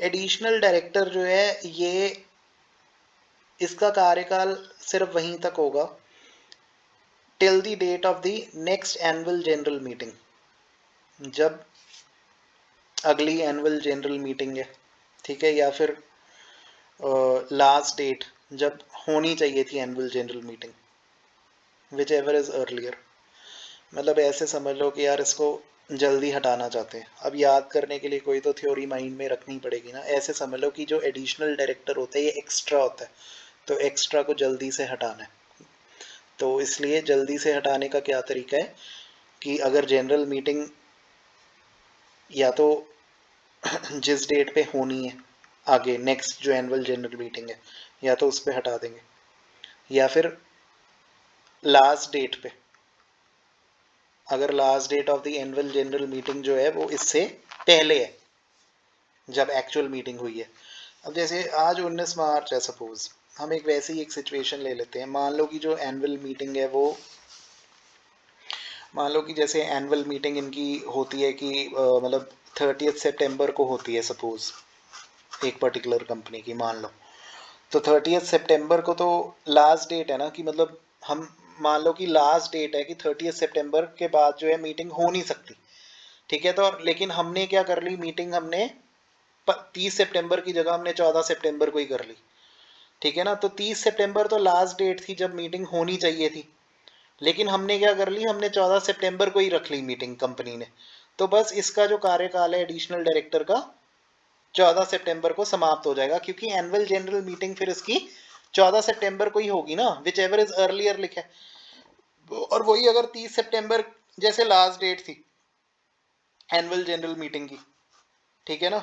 Additional director जो है ये, इसका कार्यकाल सिर्फ वहीं तक होगा till the date of the next annual general meeting, जब अगली एनुअल जनरल मीटिंग है, ठीक है, या फिर लास्ट डेट जब होनी चाहिए थी annual general meeting, which ever is earlier. मतलब ऐसे समझ लो कि यार इसको जल्दी हटाना चाहते हैं। अब याद करने के लिए कोई तो थ्योरी माइंड में रखनी पड़ेगी ना। ऐसे समझ लो कि जो एडिशनल डायरेक्टर होता है ये एक्स्ट्रा होता है, तो एक्स्ट्रा को जल्दी से हटाना है। तो इसलिए जल्दी से हटाने का क्या तरीका है कि अगर जनरल मीटिंग या तो जिस डेट पे होनी है आगे नेक्स्ट जो एनुअल जनरल मीटिंग है, या तो उस पर हटा देंगे, या फिर लास्ट डेट पे, अगर last date of the annual general meeting जो है वो इससे पहले है जब एक्चुअल मीटिंग हुई है। अब जैसे आज 19 मार्च है सपोज, हम एक वैसी एक सिचुएशन ले लेते हैं। मान लो कि जो एनुअल मीटिंग है वो, मान लो कि जैसे एनुअल मीटिंग इनकी होती है कि मतलब 30 सितंबर को होती है सपोज, एक पर्टिकुलर कंपनी की मान लो, तो 30 सितंबर को तो लास्ट डेट है ना, कि मतलब हम मान लो कि लास्ट डेट है कि 30 सितंबर के बाद जो है मीटिंग हो नहीं सकती, ठीक है। तो लेकिन हमने क्या कर ली मीटिंग, हमने 30 सितंबर की जगह हमने 14 सितंबर को ही कर ली, ठीक है ना। तो 30 सितंबर तो लास्ट डेट थी जब मीटिंग होनी चाहिए थी, लेकिन हमने क्या कर ली, हमने 14 सितंबर को ही रख ली मीटिंग कंपनी ने। तो बस इसका जो कार्यकाल है एडिशनल डायरेक्टर का 14 सितंबर को समाप्त हो जाएगा, क्योंकि एनुअल जनरल मीटिंग फिर इसकी 14 सितंबर को ही होगी ना, विच एवर इज अर्लियर लिखा है। और वही अगर 30 सितंबर जैसे लास्ट डेट थी एनुअल जनरल मीटिंग की, ठीक है ना,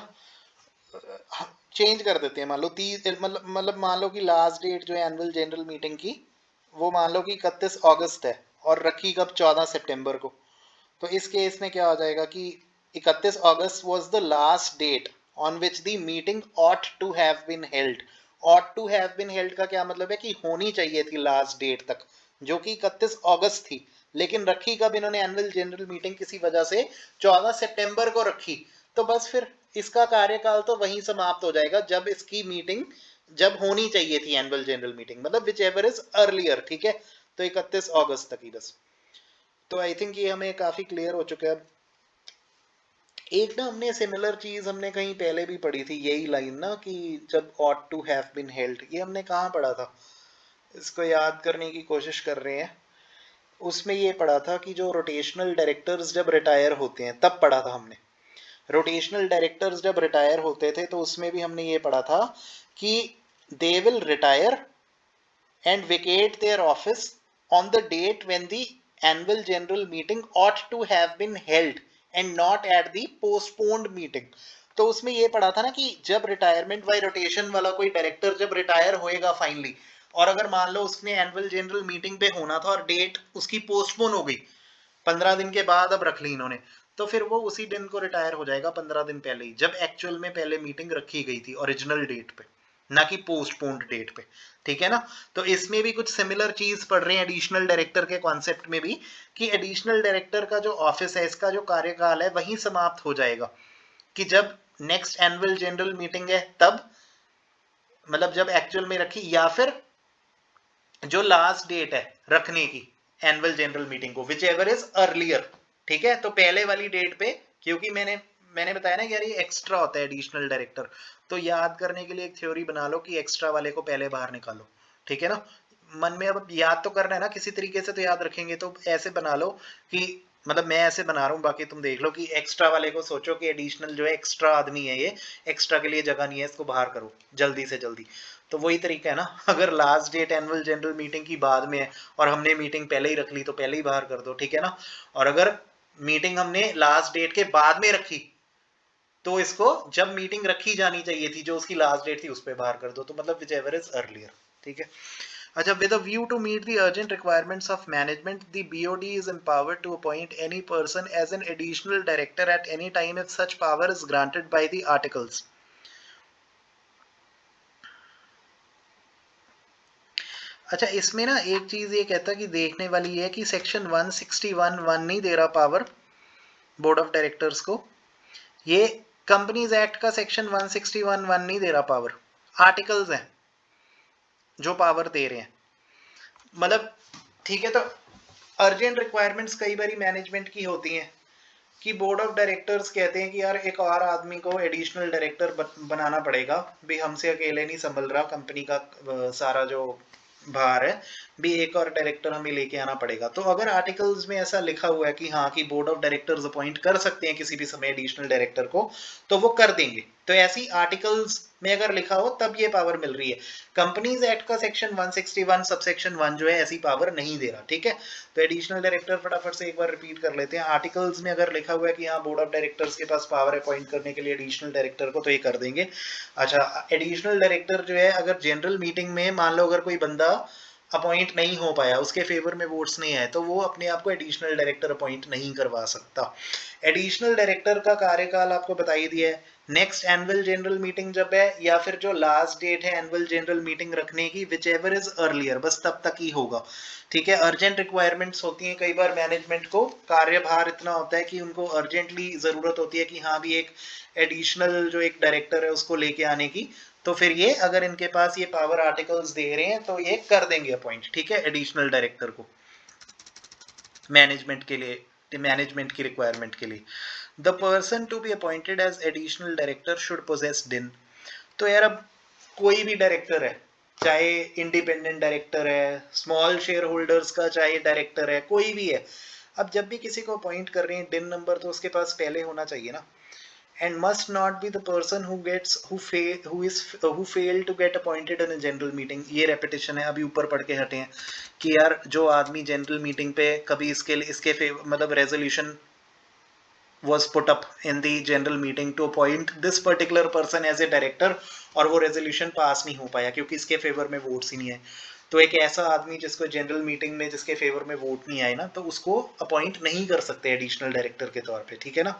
चेंज कर देते हैं, मान लो 30 मतलब मान लो कि लास्ट डेट जो है एनुअल जनरल मीटिंग की वो मान लो कि 31 अगस्त है और रखी कब 14 सितंबर को, तो इस केस में क्या हो जाएगा कि 31 अगस्त was the last date on which the meeting ought to have been held. Ought to have been held का क्या मतलब है कि होनी चाहिए थी लास्ट डेट तक, जो कि 31 अगस्त थी, लेकिन रखी कब इन्होंने एनुअल जनरल मीटिंग किसी वजह से 14 सितंबर को रखी। तो बस फिर इसका कार्यकाल तो वहीं समाप्त हो जाएगा जब इसकी मीटिंग जब होनी चाहिए थी एनुअल जनरल मीटिंग, मतलब विच एवर इज अर्लियर, ठीक है। तो 31 अगस्त तक ही बस। तो आई थिंक ये हमें काफी क्लियर हो चुका है। एक ना हमने सिमिलर चीज हमने कहीं पहले भी पढ़ी थी, यही लाइन ना कि जब ought to have been held, ये हमने कहाँ पढ़ा था, इसको याद करने की कोशिश कर रहे हैं। उसमें ये पढ़ा था कि जो रोटेशनल डायरेक्टर्स जब रिटायर होते हैं तब पढ़ा था हमने। रोटेशनल डायरेक्टर्स जब रिटायर होते थे तो उसमें भी हमने ये पढ़ा था कि they will retire and vacate their office on the date when the annual general meeting ought to have been held and not at the postponed meeting. तो उसमें ये पढ़ा था ना कि जब रिटायरमेंट बाय रोटेशन वाला कोई डायरेक्टर जब रिटायर होएगा फाइनली, और अगर मान लो उसने एनुअल जनरल मीटिंग पे होना था और डेट उसकी पोस्टपोन हो गई, 15 दिन के बाद अब रख ली इन्होंने, तो फिर वो उसी दिन को रिटायर हो जाएगा 15 दिन पहले ही, जब एक्चुअल में पहले मीटिंग रखी गई थी ओरिजिनल डेट पे, ना कि पोस्टपोन्ड डेट पे। ठीक है ना? तो इसमें भी कुछ सिमिलर चीज पढ़ रहे हैं एडिशनल डायरेक्टर के कॉन्सेप्ट में भी, कि एडिशनल डायरेक्टर का जो ऑफिस है, इसका जो कार्यकाल है वही समाप्त हो जाएगा कि जब नेक्स्ट एनुअल जनरल मीटिंग है तब, मतलब जब एक्चुअल में रखी, या फिर जो लास्ट डेट है रखने की एनुअल जनरल मीटिंग को, विच एवर इज अर्लियर। ठीक है? तो पहले वाली डेट पे, क्योंकि मैंने बताया ना यार ये एक्स्ट्रा होता है एडिशनल डायरेक्टर, तो याद करने के लिए एक थ्योरी बना लो कि एक्स्ट्रा वाले को पहले बाहर निकालो। ठीक है ना? मन में अब याद तो करना है ना किसी तरीके से, तो याद रखेंगे, तो ऐसे बना लो कि, मतलब मैं ऐसे बना रहा हूँ, बाकी तुम देख लो कि एक्स्ट्रा वाले को सोचो कि एडिशनल जो है एक्स्ट्रा आदमी है, ये एक्स्ट्रा के लिए जगह नहीं है, इसको बाहर करो जल्दी से जल्दी। तो वही तरीका है ना, अगर last date annual general meeting की बाद में है और हमने मीटिंग पहले ही रख ली तो पहले ही बाहर कर दो। ठीक है ना? और अगर मीटिंग हमने लास्ट डेट के बाद में रखी तो इसको जब मीटिंग रखी जानी चाहिए थी जो उसकी लास्ट डेट थी उस पर बाहर कर दो, तो मतलब विच एवर इज अर्लियर। ठीक है? अच्छा, with a view to meet the urgent requirements of management, the BOD is empowered to appoint any person as an additional director at any time if such power is granted by the articles. अच्छा, इसमें ना एक चीज ये कहता कि देखने वाली है कि सेक्शन 161(1) नहीं दे रहा पावर बोर्ड ऑफ डायरेक्टर्स को, ये कंपनीज एक्ट का सेक्शन 161(1) नहीं दे रहा पावर, आर्टिकल्स हैं जो पावर दे रहे हैं। मतलब ठीक है, तो अर्जेंट रिक्वायरमेंट्स कई बार मैनेजमेंट की होती हैं कि बोर्ड ऑफ डायरेक्टर्स कहते हैं कि यार एक और आदमी को एडिशनल डायरेक्टर बनाना पड़ेगा, भी हमसे अकेले नहीं संभल रहा कंपनी का सारा जो भार है, भी एक और डायरेक्टर हमें लेके आना पड़ेगा। तो अगर आर्टिकल्स में ऐसा लिखा हुआ है कि हाँ कि बोर्ड ऑफ डायरेक्टर्स अपॉइंट कर सकते हैं किसी भी समय एडिशनल डायरेक्टर को, तो वो कर देंगे। तो ऐसी आर्टिकल्स में अगर लिखा हो तब ये पावर मिल रही है। कंपनीज एक्ट का सेक्शन 161 सबसेक्शन 1 जो है ऐसी पावर नहीं दे रहा। ठीक है? तो एडिशनल डायरेक्टर फटाफट से एक बार रिपीट कर लेते हैं। आर्टिकल्स में अगर लिखा हुआ है कि हाँ बोर्ड ऑफ डायरेक्टर्स के पास पावर अपॉइंट करने के लिए एडिशनल डायरेक्टर को, तो ये कर देंगे। अच्छा, एडिशनल डायरेक्टर जो है अगर जनरल मीटिंग में मान लो अगर कोई बंदा अपॉइंट नहीं हो पाया, उसके फेवर में वोट्स नहीं आए, तो वो अपने आप को एडिशनल डायरेक्टर अपॉइंट नहीं करवा सकता। एडिशनल डायरेक्टर का कार्यकाल आपको बता ही दिया है, नेक्स्ट एनुअल जनरल मीटिंग जब है या फिर जो लास्ट डेट है एनुअल जनरल मीटिंग रखने की, विच एवर इज अर्लियर, बस तब तक ही होगा। ठीक है? अर्जेंट रिक्वायरमेंट्स होती हैं कई बार, मैनेजमेंट को कार्यभार इतना होता है कि उनको अर्जेंटली जरूरत होती है कि हाँ भी एक एडिशनल जो एक डायरेक्टर है उसको लेके आने की, तो फिर ये अगर इनके पास ये पावर आर्टिकल्स दे रहे हैं तो ये कर देंगे अपॉइंट। ठीक है? एडिशनल डायरेक्टर को मैनेजमेंट के लिए, मैनेजमेंट की रिक्वायरमेंट के लिए। The person to be appointed as additional director should possess DIN. तो यार अब कोई भी डायरेक्टर है, चाहे इंडिपेंडेंट डायरेक्टर है, स्मॉल शेयर होल्डर्स का चाहे डायरेक्टर है, कोई भी है, अब जब भी किसी को अपॉइंट कर रहे हैं डिन नंबर तो उसके पास पहले होना चाहिए ना। and must not be the person who failed to get appointed in a general meeting। ये रेपिटेशन है, अभी ऊपर पढ़ के हटे हैं कि यार जो आदमी जनरल मीटिंग पे कभी इसके मतलब resolution was put up in the general meeting to appoint this particular person as a director, और वो रेजोल्यूशन पास नहीं हो पाया क्योंकि इसके फेवर में वोट्स ही नहीं है, तो एक ऐसा आदमी जिसको जनरल मीटिंग में जिसके फेवर में वोट नहीं आए ना, तो उसको अपॉइंट नहीं कर सकते एडिशनल डायरेक्टर के तौर पे। ठीक है ना?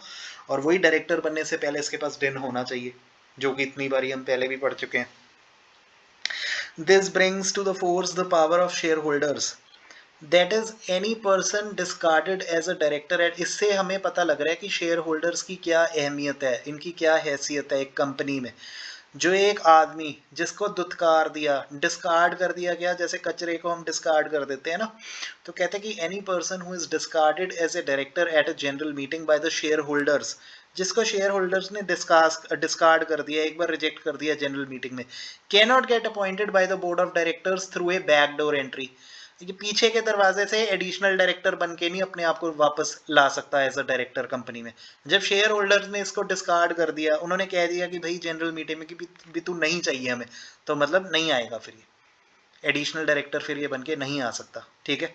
और वही डायरेक्टर बनने से पहले इसके पास डिन होना चाहिए, जो कि इतनी बारी हम पहले भी पढ़ चुके हैं। This brings to the force the power of share holders, that is any person discarded as a director at. इससे हमें पता लग रहा है कि शेयर होल्डर्स की क्या अहमियत है, इनकी क्या हैसियत है एक कंपनी में। जो एक आदमी जिसको दुत्कार दिया, डिस्कार्ड कर दिया गया, जैसे कचरे को हम डिस्कार्ड कर देते हैं ना, तो कहते हैं कि any person who is discarded as a director at a general meeting by the share holders, जिसको शेयर होल्डर्स ने डिस्कार्ड कर दिया, एक बार रिजेक्ट कर दिया जनरल मीटिंग में, can not get appointed by the board of directors through a backdoor entry. ये पीछे के दरवाजे से एडिशनल डायरेक्टर बन के नहीं अपने आप को वापस ला सकता एज अ डायरेक्टर कंपनी में। जब शेयर होल्डर्स ने इसको डिस्कार्ड कर दिया, उन्होंने कह दिया कि भाई जनरल मीटिंग में कि भी तू नहीं चाहिए हमें, तो मतलब नहीं आएगा फिर ये। एडिशनल डायरेक्टर फिर ये बन के नहीं आ सकता, ठीक है।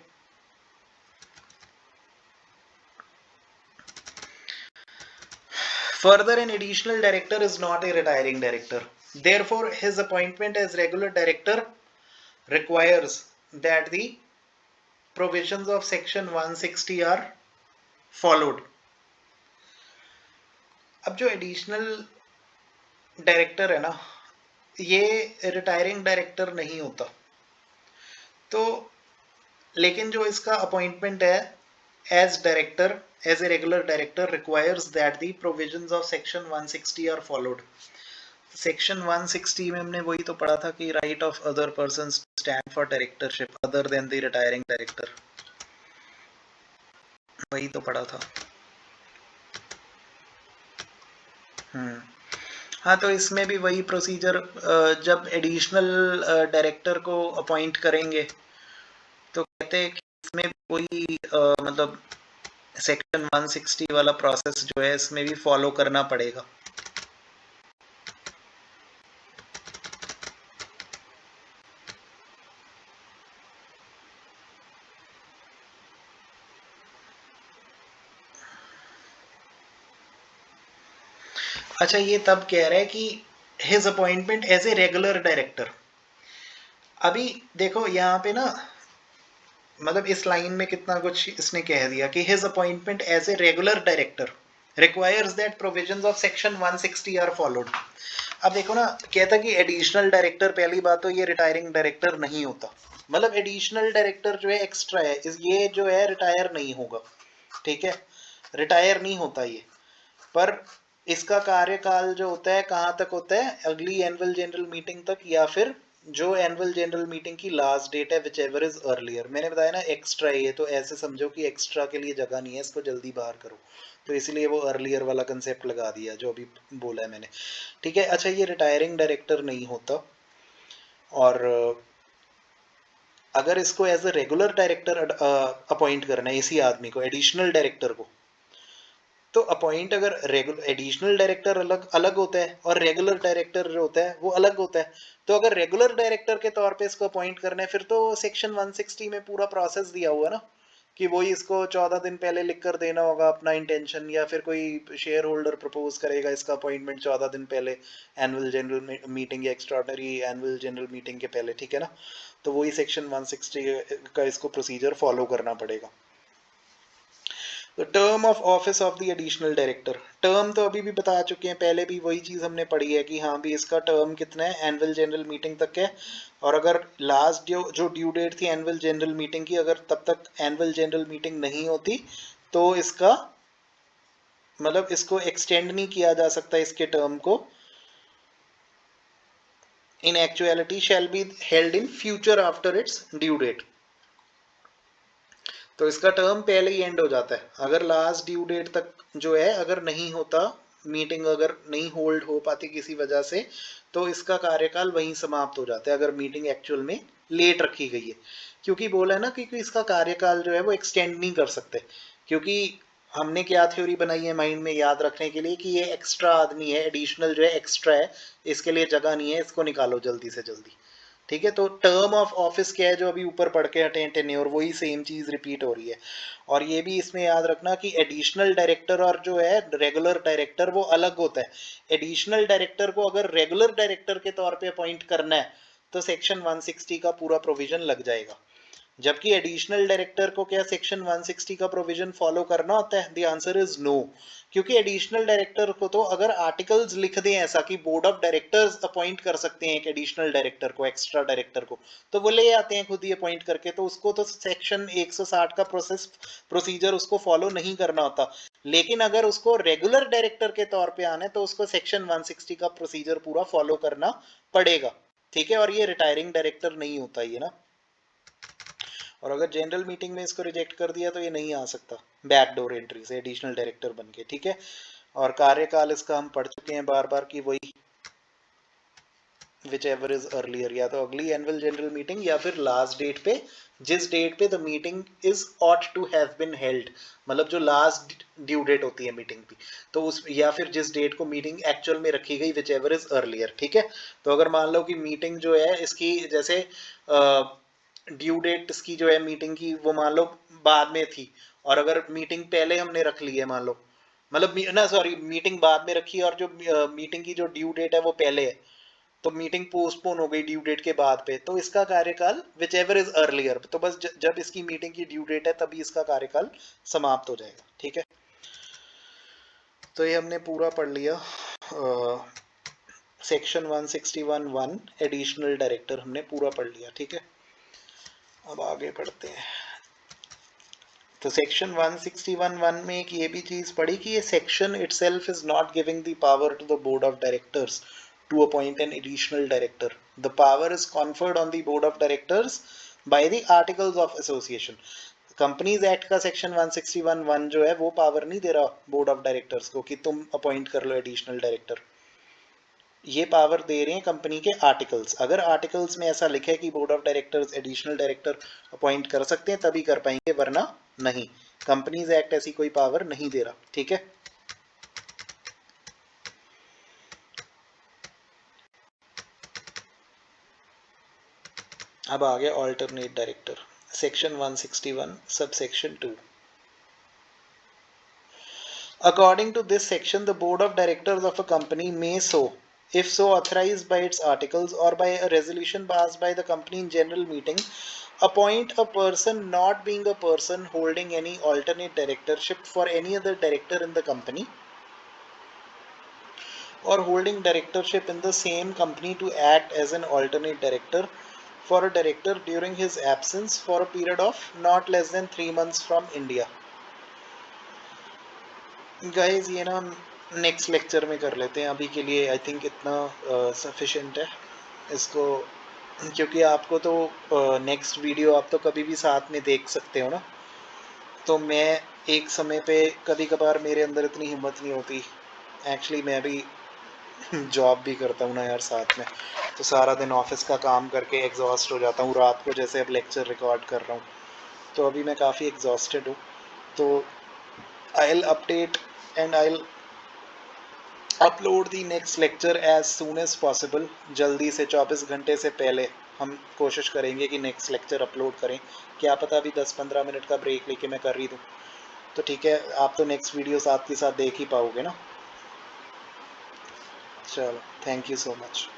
Further, an additional director is not a retiring director. Therefore, his appointment as regular director requires that the provisions of section 160 are followed. अब जो एडिशनल डायरेक्टर है ना, ये रिटायरिंग डायरेक्टर नहीं होता, तो लेकिन जो इसका अपॉइंटमेंट है as director, as a regular director, requires that the provisions of section 160 are followed. Section 160 में हमने वही तो पढ़ा था कि right of other person stand for directorship other than the retiring director, वही तो पढ़ा था। हाँ, तो इसमें भी वही प्रोसीजर, जब एडिशनल डायरेक्टर को अपॉइंट करेंगे तो कहते हैं कि इसमें कोई मतलब सेक्शन 160 वाला प्रोसेस जो है इसमें भी फॉलो करना पड़ेगा। अच्छा, ये तब कह रहा है कि his appointment as a regular director. अभी देखो यहाँ पे ना, मतलब इस लाइन में कितना कुछ इसने कह दिया कि his appointment as a regular director requires that provisions of section 160 are followed. अब देखो ना, कहता कि एडिशनल डायरेक्टर, पहली बात तो ये रिटायरिंग डायरेक्टर नहीं होता, मतलब एडिशनल डायरेक्टर जो है एक्स्ट्रा है, ये जो है रिटायर नहीं होगा, ठीक है, रिटायर नहीं होता ये, पर इसका कार्यकाल जो होता है कहाँ तक होता है, अगली एनुअल जनरल मीटिंग तक, या फिर जो एनुअल जनरल मीटिंग की लास्ट डेट है विच एवर इज अर्लियर। मैंने बताया ना एक्स्ट्रा है ये, तो ऐसे समझो कि एक्स्ट्रा के लिए जगह नहीं है, इसको जल्दी बाहर करो, तो इसलिए वो अर्लियर वाला कंसेप्ट लगा दिया जो अभी बोला है मैंने, ठीक है। अच्छा, ये रिटायरिंग डायरेक्टर नहीं होता, और अगर इसको as a regular director appoint करना है इसी आदमी को, एडिशनल डायरेक्टर को, तो अपॉइंट अगर रेगुलर, एडिशनल डायरेक्टर अलग अलग होता है और रेगुलर डायरेक्टर जो होता है वो अलग होता है, तो अगर रेगुलर डायरेक्टर के तौर पे इसको अपॉइंट करना है फिर तो सेक्शन 160 में पूरा प्रोसेस दिया हुआ ना, कि वही इसको 14 दिन पहले लिख कर देना होगा अपना इंटेंशन, या फिर कोई शेयर होल्डर प्रपोज करेगा इसका अपॉइंटमेंट 14 दिन पहले एनुअल जनरल मीटिंग या एक्स्ट्राऑर्डिनरी एनुअल जनरल मीटिंग के पहले, ठीक है ना, तो वही सेक्शन 160 का इसको प्रोसीजर फॉलो करना पड़ेगा। तो term of office of the additional director, term तो अभी भी बता चुके हैं, पहले भी वही चीज हमने पढ़ी है कि हाँ भी इसका टर्म कितना है, एनुअल जनरल मीटिंग तक है, और अगर लास्ट जो ड्यू डेट थी एनुअल जनरल मीटिंग की, अगर तब तक एनुअल जनरल मीटिंग नहीं होती तो इसका मतलब इसको एक्सटेंड नहीं किया जा सकता, इसके टर्म को, in actuality shall be held in future after its due date. तो इसका टर्म पहले ही एंड हो जाता है, अगर लास्ट ड्यू डेट तक जो है अगर नहीं होता, मीटिंग अगर नहीं होल्ड हो पाती किसी वजह से, तो इसका कार्यकाल वहीं समाप्त हो जाता है, अगर मीटिंग एक्चुअल में लेट रखी गई है, क्योंकि बोला है ना, क्योंकि इसका कार्यकाल जो है वो एक्सटेंड नहीं कर सकते, क्योंकि हमने क्या थ्योरी बनाई है माइंड में याद रखने के लिए कि ये एक्स्ट्रा आदमी है, एडिशनल जो है एक्स्ट्रा है, इसके लिए जगह नहीं है, इसको निकालो जल्दी से जल्दी, ठीक है। तो टर्म ऑफ ऑफिस क्या है जो अभी ऊपर पढ़ के हटे टेन्योर, वही सेम चीज रिपीट हो रही है, और ये भी इसमें याद रखना कि एडिशनल डायरेक्टर और जो है रेगुलर डायरेक्टर वो अलग होता है। एडिशनल डायरेक्टर को अगर रेगुलर डायरेक्टर के तौर पे अपॉइंट करना है तो सेक्शन 160 का पूरा प्रोविजन लग जाएगा, जबकि एडिशनल डायरेक्टर को क्या सेक्शन 160 का प्रोविजन फॉलो करना होता है, द आंसर इज नो, क्योंकि एडिशनल डायरेक्टर को तो अगर आर्टिकल्स लिख दें ऐसा कि बोर्ड ऑफ डायरेक्टर्स अपॉइंट कर सकते हैं एक एडिशनल डायरेक्टर को, एक्स्ट्रा डायरेक्टर को, तो वो ले आते हैं खुद ही अपॉइंट करके, तो उसको तो सेक्शन 160 का प्रोसीजर उसको फॉलो नहीं करना होता, लेकिन अगर उसको रेगुलर डायरेक्टर के तौर पे आना है तो उसको सेक्शन 160 का प्रोसीजर पूरा फॉलो करना पड़ेगा, ठीक है। और ये रिटायरिंग डायरेक्टर नहीं होता ये ना, और अगर जनरल मीटिंग में इसको रिजेक्ट कर दिया तो ये नहीं आ सकता बैकडोर एंट्री से एडिशनल डायरेक्टर बन के, ठीक है। और कार्यकाल इसका हम पढ़ चुके हैं बार बार कि वही विच एवर इज अर्लियर, या तो अगली एनुअल जनरल मीटिंग या फिर लास्ट डेट पे, जिस डेट पे the meeting is ought to have been held, मतलब जो लास्ट ड्यू डेट होती है मीटिंग की, तो उस या फिर जिस डेट को मीटिंग एक्चुअल में रखी गई, विच एवर इज अर्लियर। ठीक है, तो अगर मान लो कि मीटिंग जो है इसकी जैसे ड्यू डेट इसकी जो है मीटिंग की वो मान लो बाद में थी, और अगर मीटिंग पहले हमने रख ली है मान लो, मतलब ना सॉरी मीटिंग बाद में रखी है और जो मीटिंग की जो ड्यू डेट है वो पहले है, तो मीटिंग पोस्टपोन हो गई ड्यू डेट के बाद पे, तो इसका कार्यकाल विच एवर इज अर्लियर, तो बस जब इसकी मीटिंग की ड्यू डेट है तभी इसका कार्यकाल समाप्त हो जाएगा। ठीक है, तो ये हमने पूरा पढ़ लिया सेक्शन 161(1) एडिशनल डायरेक्टर हमने पूरा पढ़ लिया। ठीक है, अब आगे पढ़ते हैं। तो सेक्शन 161(1) में एक ये भी चीज पढ़ी कि ये section itself is not giving the power to the board of directors to appoint an additional director. The power is conferred on the board of directors by the articles of association. Companies act का सेक्शन 161(1) जो है वो पावर नहीं दे रहा बोर्ड ऑफ डायरेक्टर्स को कि तुम अपॉइंट कर लो एडिशनल डायरेक्टर, ये पावर दे रहे हैं कंपनी के आर्टिकल्स। अगर आर्टिकल्स में ऐसा लिखे कि board of directors additional director appoint कर सकते हैं तभी कर पाएंगे, वरना नहीं। कंपनीज एक्ट ऐसी कोई पावर नहीं दे रहा। ठीक है, अब आ गया alternate director, section 161 subsection 2। According to this section, the board of directors of a company may so, if so authorized by its articles or by a resolution passed by the company in general meeting, appoint a person not being a person holding any alternate directorship for any other director in the company or holding directorship in the same company to act as an alternate director for a director during his absence for a period of not less than 3 months from India. Guys ये ना नेक्स्ट लेक्चर में कर लेते हैं, अभी के लिए आई थिंक इतना सफिशिएंट है इसको, क्योंकि आपको तो नेक्स्ट वीडियो आप तो कभी भी साथ में देख सकते हो ना, तो मैं एक समय पे कभी कभार मेरे अंदर इतनी हिम्मत नहीं होती, एक्चुअली मैं भी जॉब भी करता हूँ ना यार साथ में, तो सारा दिन ऑफिस का काम करके एग्जॉस्ट हो जाता हूँ, रात को जैसे अब लेक्चर रिकॉर्ड कर रहा हूँ तो अभी मैं काफ़ी एग्जॉस्टेड हूँ। तो I'll update and I'll upload the next lecture as soon as possible. जल्दी से 24 घंटे से पहले हम कोशिश करेंगे कि नेक्स्ट लेक्चर अपलोड करें, क्या पता अभी 10-15 मिनट का ब्रेक लेके मैं कर ही दूँ, तो ठीक है, आप तो नेक्स्ट वीडियो साथ के साथ देख ही पाओगे ना। चलो, थैंक यू सो मच।